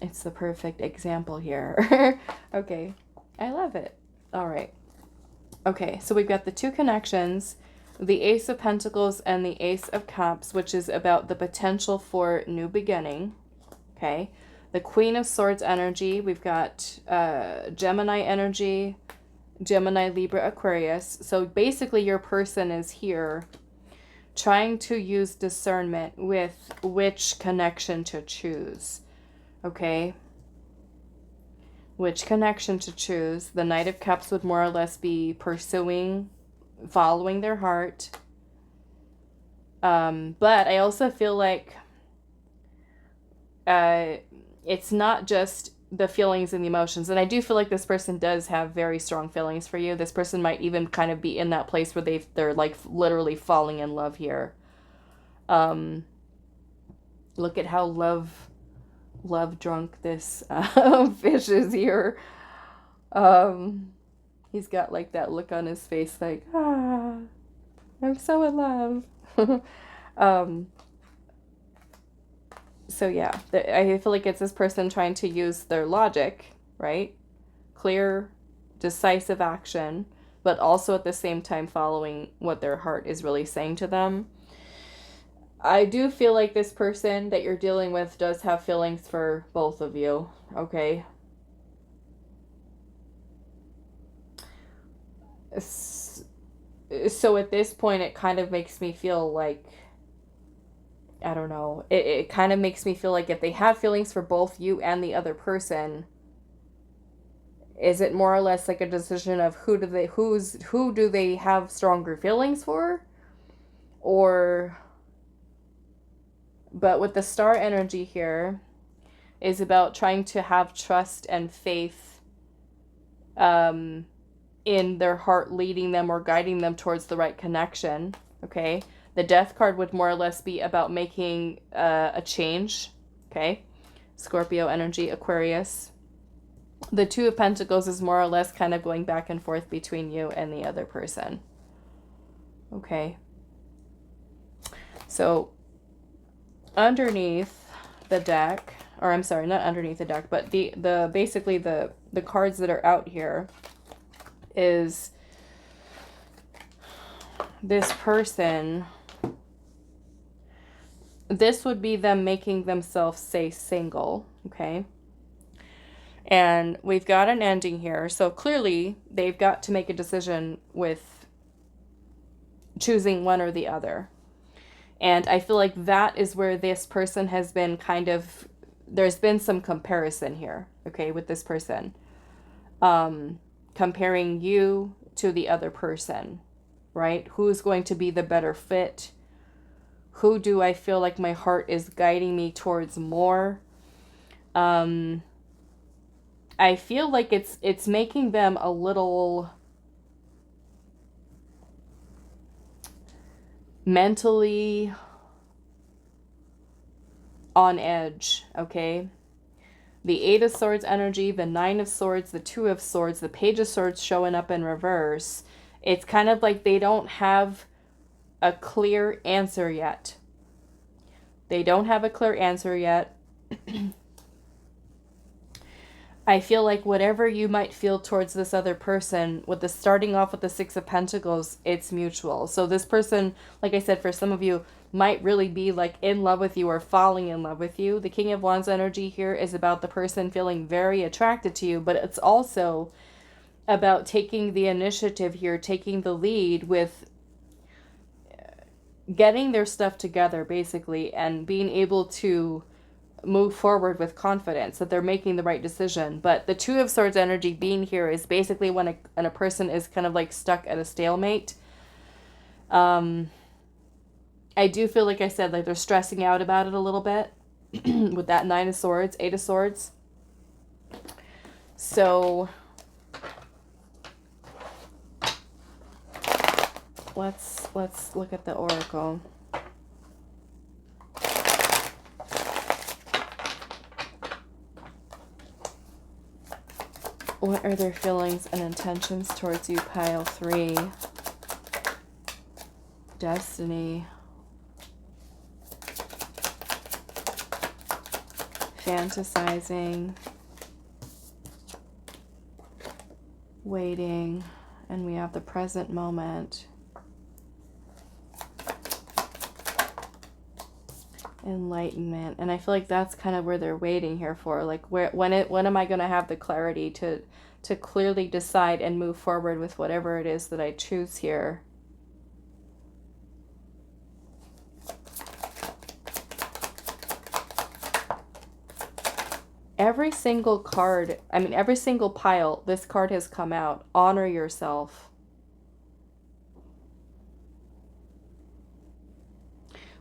It's the perfect example here. Okay, I love it. All right. Okay, so we've got the two connections, the Ace of Pentacles and the Ace of Cups, which is about the potential for new beginning. Okay. The Queen of Swords energy, we've got Gemini energy, Gemini, Libra, Aquarius. So basically your person is here trying to use discernment with which connection to choose. Okay? Which connection to choose. The Knight of Cups would more or less be pursuing, following their heart. But I also feel like it's not just the feelings and the emotions. And I do feel like this person does have very strong feelings for you. This person might even kind of be in that place where they're like literally falling in love here. Look at how love drunk this fish is here. He's got like that look on his face like, I'm so in love. So yeah, I feel like it's this person trying to use their logic, right? Clear, decisive action, but also at the same time following what their heart is really saying to them. I do feel like this person that you're dealing with does have feelings for both of you, okay? So at this point, it kind of makes me feel like, I don't know, it kind of makes me feel like if they have feelings for both you and the other person, is it more or less like a decision of who do they have stronger feelings for? Or, but with the Star energy here is about trying to have trust and faith in their heart leading them or guiding them towards the right connection, okay? The Death card would more or less be about making a change, okay? Scorpio energy, Aquarius. The Two of Pentacles is more or less kind of going back and forth between you and the other person, okay? So underneath the deck, or I'm sorry, not underneath the deck, but basically the cards that are out here is this person. This would be them making themselves say single, okay? And we've got an ending here. So clearly they've got to make a decision with choosing one or the other. And I feel like that is where this person has been kind of, there's been some comparison here, okay, with this person. Comparing you to the other person, right? Who's going to be the better fit? Who do I feel like my heart is guiding me towards more? I feel like it's making them a little mentally on edge, okay? The Eight of Swords energy, the Nine of Swords, the Two of Swords, the Page of Swords showing up in reverse. It's kind of like they don't have a clear answer yet. They don't have a clear answer yet. I feel like whatever you might feel towards this other person, with the starting off with the Six of Pentacles, it's mutual. So this person, like I said, for some of you, might really be like in love with you or falling in love with you. The King of Wands energy here is about the person feeling very attracted to you, but it's also about taking the initiative here, taking the lead with getting their stuff together, basically, and being able to move forward with confidence that they're making the right decision. But the Two of Swords energy being here is basically when a person is kind of like stuck at a stalemate. I do feel, like I said, like they're stressing out about it a little bit with that Nine of Swords, Eight of Swords. So let's look at the oracle. What are their feelings and intentions towards you, pile 3? Destiny. Fantasizing. Waiting. And we have the present moment. Enlightenment. And I feel like that's kind of where they're waiting here for, like when am I going to have the clarity to clearly decide and move forward with whatever it is that I choose here. Every single card, I mean every single pile, this card has come out. Honor yourself.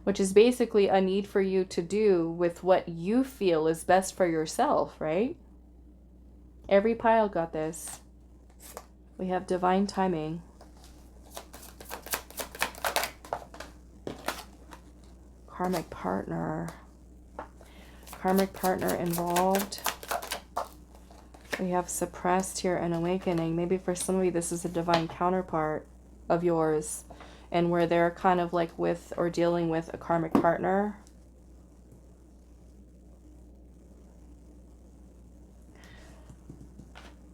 Which is basically a need for you to do with what you feel is best for yourself, right? Every pile got this. We have divine timing. Karmic partner. Karmic partner involved. We have suppressed here and awakening. Maybe for some of you this is a divine counterpart of yours, and where they're kind of like with or dealing with a karmic partner.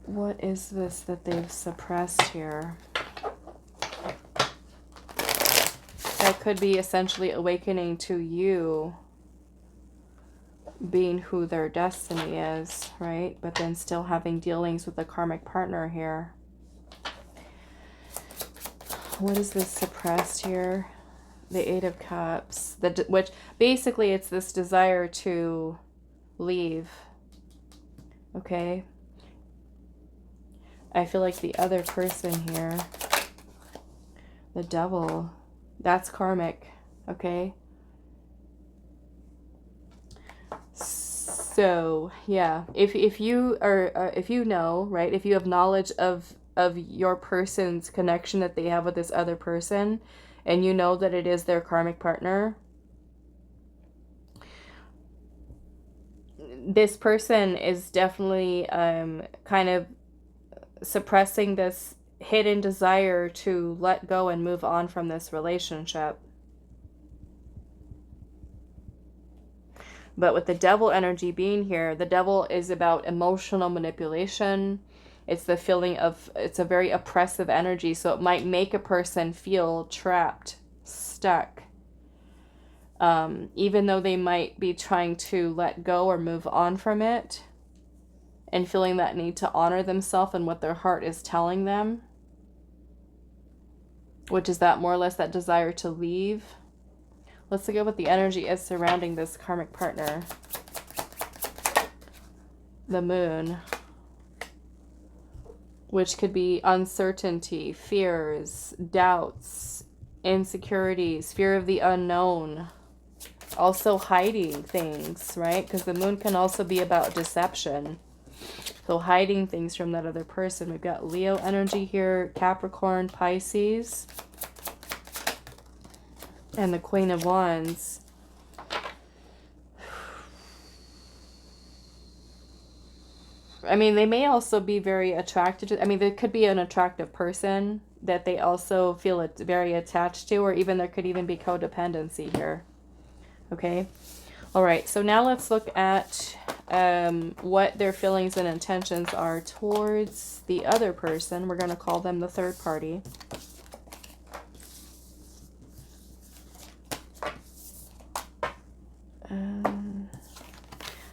What is this that they've suppressed here? That could be essentially awakening to you being who their destiny is, right? But then still having dealings with a karmic partner here. What is this suppressed here? The Eight of Cups, which basically it's this desire to leave. Okay. I feel like the other person here, the Devil, that's karmic. Okay. So yeah, if you are if you know, right, if you have knowledge of your person's connection that they have with this other person, and you know that it is their karmic partner, this person is definitely kind of suppressing this hidden desire to let go and move on from this relationship. But with the Devil energy being here, the Devil is about emotional manipulation. It's the feeling of, it's a very oppressive energy. So it might make a person feel trapped, stuck. Even though they might be trying to let go or move on from it, and feeling that need to honor themselves and what their heart is telling them, which is that more or less that desire to leave. Let's look at what the energy is surrounding this karmic partner. The Moon, which could be uncertainty, fears, doubts, insecurities, fear of the unknown. Also hiding things, right? Because the Moon can also be about deception. So hiding things from that other person. We've got Leo energy here, Capricorn, Pisces, and the Queen of Wands. I mean, they may also be very attracted to, I mean, there could be an attractive person that they also feel very attached to, or even there could even be codependency here. Okay. All right. So now let's look at what their feelings and intentions are towards the other person. We're going to call them the third party.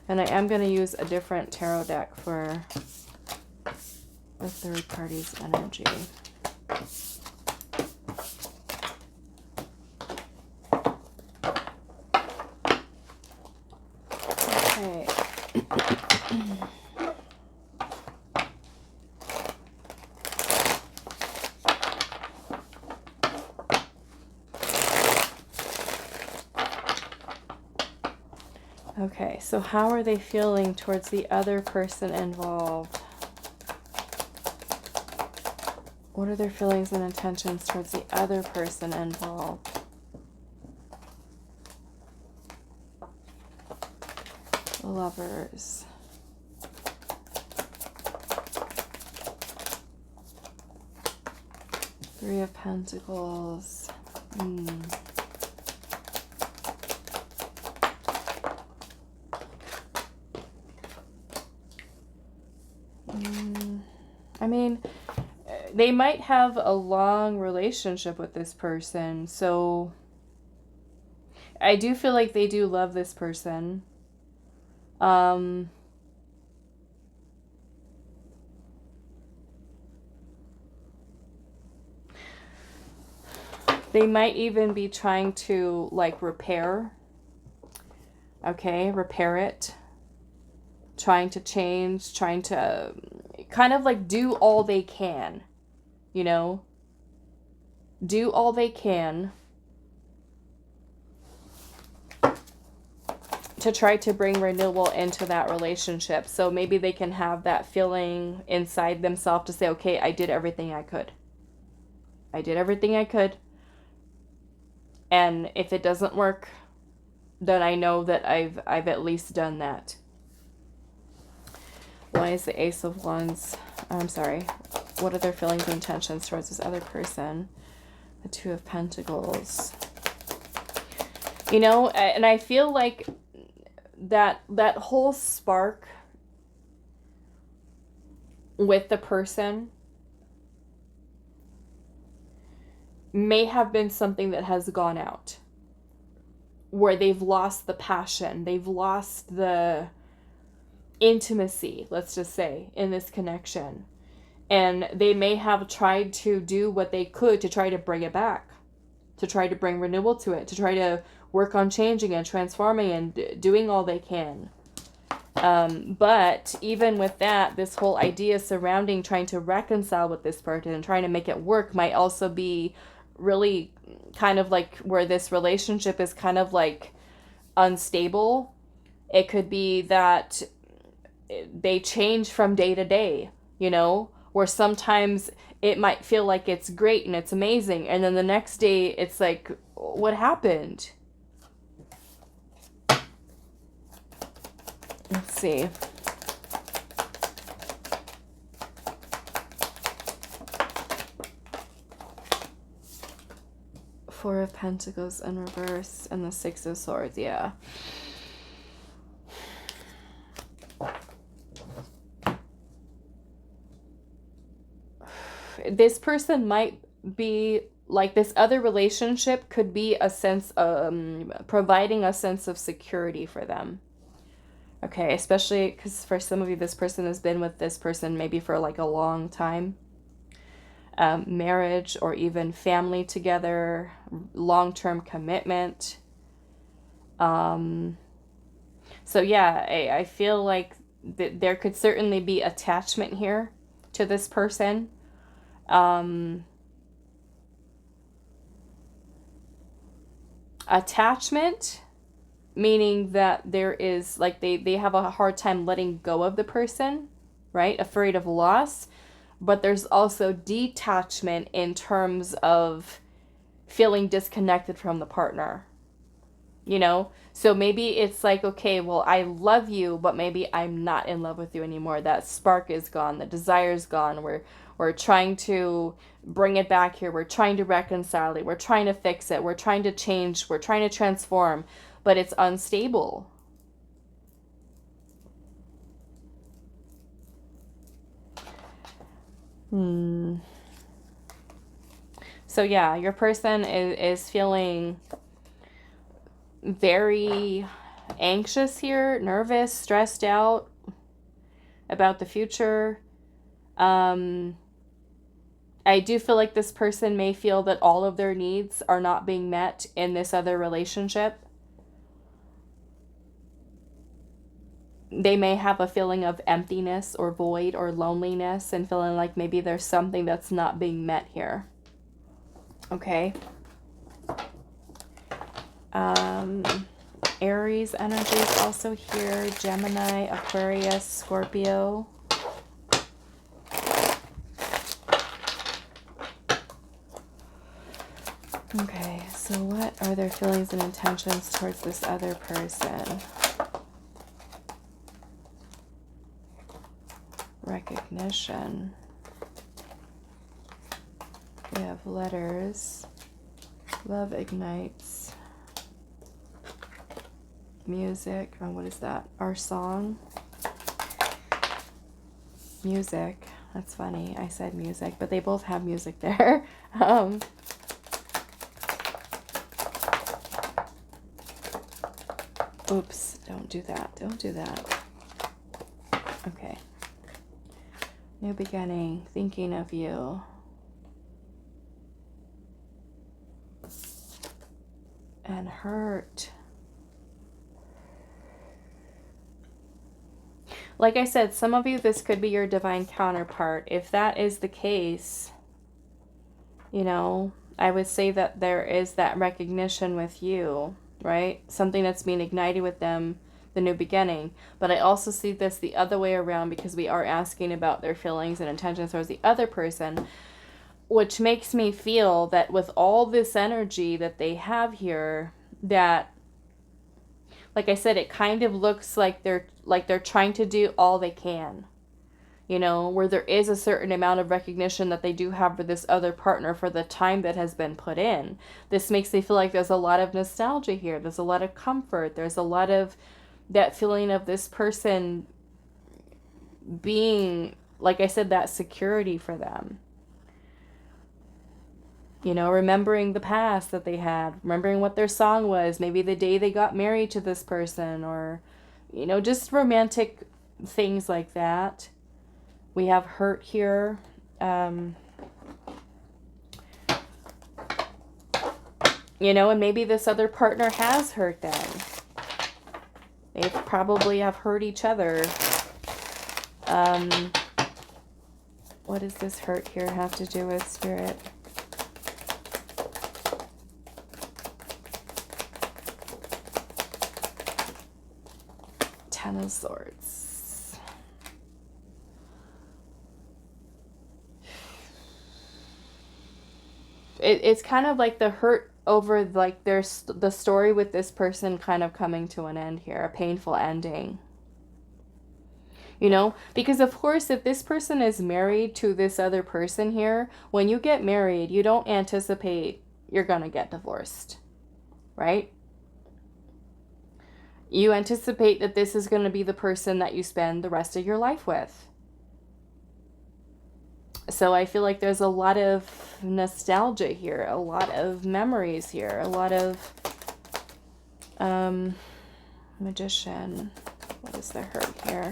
And I am going to use a different tarot deck for the third party's energy. Okay. Okay, so how are they feeling towards the other person involved? What are their feelings and intentions towards the other person involved? The Lovers. Three of Pentacles. I mean, they might have a long relationship with this person, so I do feel like they do love this person. They might even be trying to, like, repair. Okay, repair it. Trying to change, trying to kind of like do all they can, you know? Do all they can to try to bring renewal into that relationship. So maybe they can have that feeling inside themselves to say, okay, I did everything I could. I did everything I could. And if it doesn't work, then I know that I've at least done that. Why is the Ace of Wands? I'm sorry. What are their feelings and intentions towards this other person? The Two of Pentacles. You know, and I feel like that whole spark with the person may have been something that has gone out, where they've lost the passion, they've lost the intimacy, let's just say, in this connection. And they may have tried to do what they could to try to bring it back, to try to bring renewal to it, to try to work on changing and transforming and doing all they can. But even with that, this whole idea surrounding trying to reconcile with this person and trying to make it work might also be really kind of like where this relationship is kind of like unstable. It could be that they change from day to day, you know, where sometimes it might feel like it's great and it's amazing, and then the next day it's like, what happened? Let's see. Four of Pentacles in reverse and the Six of Swords, yeah. This person might be like, this other relationship could be a sense of providing a sense of security for them. Okay, especially because for some of you, this person has been with this person maybe for like a long time. Marriage or even family together, long-term commitment. So yeah, I feel like there could certainly be attachment here to this person. Attachment, meaning that there is like they have a hard time letting go of the person, right? Afraid of loss. But there's also detachment in terms of feeling disconnected from the partner, you know? So maybe it's like, okay, well, I love you, but maybe I'm not in love with you anymore. That spark is gone. The desire's gone. We're trying to bring it back here. We're trying to reconcile it. We're trying to fix it. We're trying to change. We're trying to transform, but it's unstable. So yeah, your person is feeling very anxious here, nervous, stressed out about the future. I do feel like this person may feel that all of their needs are not being met in this other relationship. They may have a feeling of emptiness or void or loneliness and feeling like maybe there's something that's not being met here. Okay. Aries energy is also here. Gemini, Aquarius, Scorpio. Okay, so what are their feelings and intentions towards this other person? Recognition. We have letters. Love ignites. Music. Oh, what is that? Our song. Music. That's funny. I said music, but they both have music there. Oops. Don't do that. Don't do that. Okay. New beginning. Thinking of you. And hurt. Like I said, some of you, this could be your divine counterpart. If that is the case, you know, I would say that there is that recognition with you, right? Something that's being ignited with them, the new beginning. But I also see this the other way around, because we are asking about their feelings and intentions towards the other person, which makes me feel that with all this energy that they have here, that, like I said, it kind of looks like they're trying to do all they can, you know, where there is a certain amount of recognition that they do have for this other partner for the time that has been put in. This makes me feel like there's a lot of nostalgia here. There's a lot of comfort. There's a lot of that feeling of this person being, like I said, that security for them. You know, remembering the past that they had, remembering what their song was, maybe the day they got married to this person, or, you know, just romantic things like that. We have hurt here. You know, and maybe this other partner has hurt them. They probably have hurt each other. What does this hurt here have to do with, Spirit? Ten of Swords. It's kind of like the hurt over, like, there's the story with this person kind of coming to an end here, a painful ending. You know, because of course, if this person is married to this other person here, when you get married, you don't anticipate you're gonna get divorced, right? You anticipate that this is going to be the person that you spend the rest of your life with. So I feel like there's a lot of nostalgia here, a lot of memories here, a lot of Magician. What is the hurt here?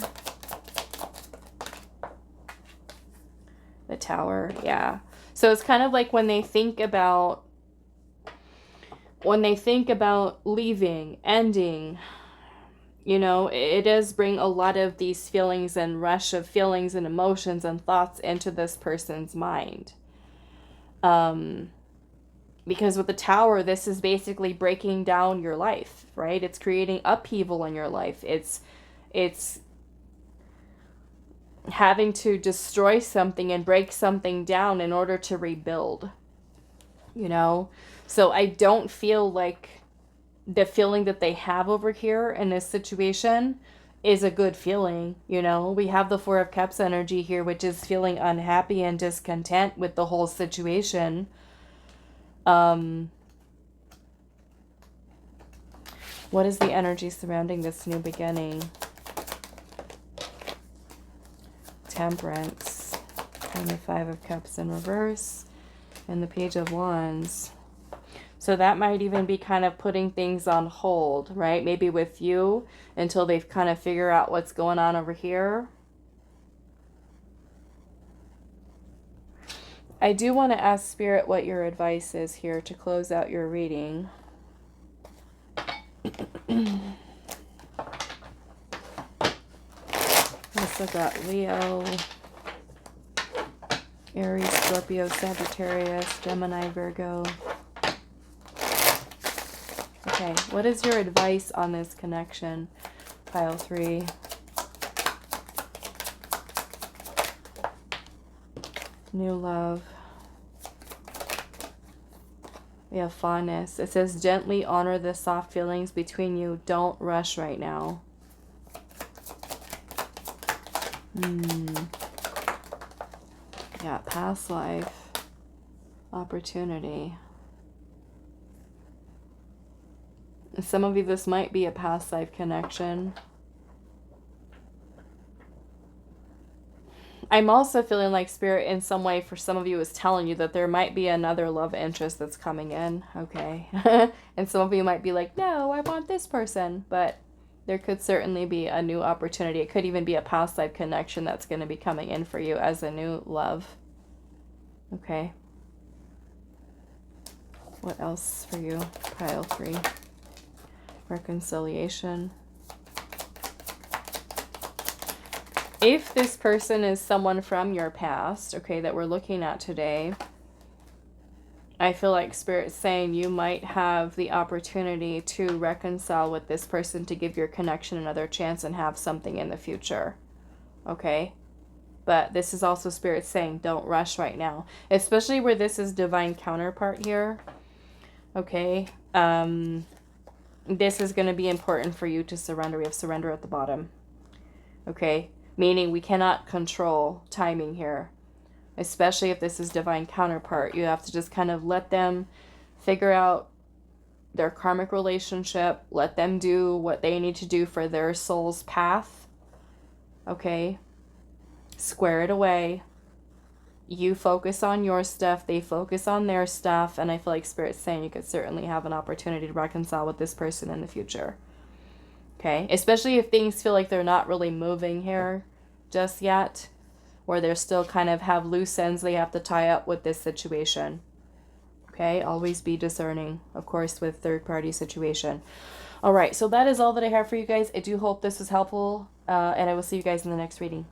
The Tower, yeah. So it's kind of like when they think about leaving, ending, you know, it does bring a lot of these feelings and rush of feelings and emotions and thoughts into this person's mind. Because with the Tower, this is basically breaking down your life, right? It's creating upheaval in your life. It's having to destroy something and break something down in order to rebuild, you know? So I don't feel like the feeling that they have over here in this situation is a good feeling, you know? We have the Four of Cups energy here, which is feeling unhappy and discontent with the whole situation. What is the energy surrounding this new beginning? Temperance. And the Five of Cups in reverse. And the Page of Wands. So that might even be kind of putting things on hold, right? Maybe with you until they've kind of figured out what's going on over here. I do want to ask Spirit what your advice is here to close out your reading. Also got Leo, Aries, Scorpio, Sagittarius, Gemini, Virgo. Okay, what is your advice on this connection? Pile 3. New love. We have fondness. It says, gently honor the soft feelings between you. Don't rush right now. Yeah, past life. Opportunity. And some of you, this might be a past life connection. I'm also feeling like Spirit in some way for some of you is telling you that there might be another love interest that's coming in. Okay. And some of you might be like, no, I want this person. But there could certainly be a new opportunity. It could even be a past life connection that's going to be coming in for you as a new love. Okay. What else for you? Pile 3. Reconciliation. If this person is someone from your past, okay, that we're looking at today, I feel like Spirit's saying you might have the opportunity to reconcile with this person, to give your connection another chance and have something in the future, okay? But this is also Spirit saying don't rush right now, especially where this is divine counterpart here, okay? This is going to be important for you to surrender. We have surrender at the bottom, okay? Meaning we cannot control timing here, especially if this is divine counterpart. You have to just kind of let them figure out their karmic relationship. Let them do what they need to do for their soul's path. Okay? Square it away. You focus on your stuff. They focus on their stuff. And I feel like Spirit's saying you could certainly have an opportunity to reconcile with this person in the future. Okay? Especially if things feel like they're not really moving here just yet, or they're still kind of have loose ends they have to tie up with this situation. Okay? Always be discerning, of course, with third-party situation. All right, so that is all that I have for you guys. I do hope this was helpful, and I will see you guys in the next reading.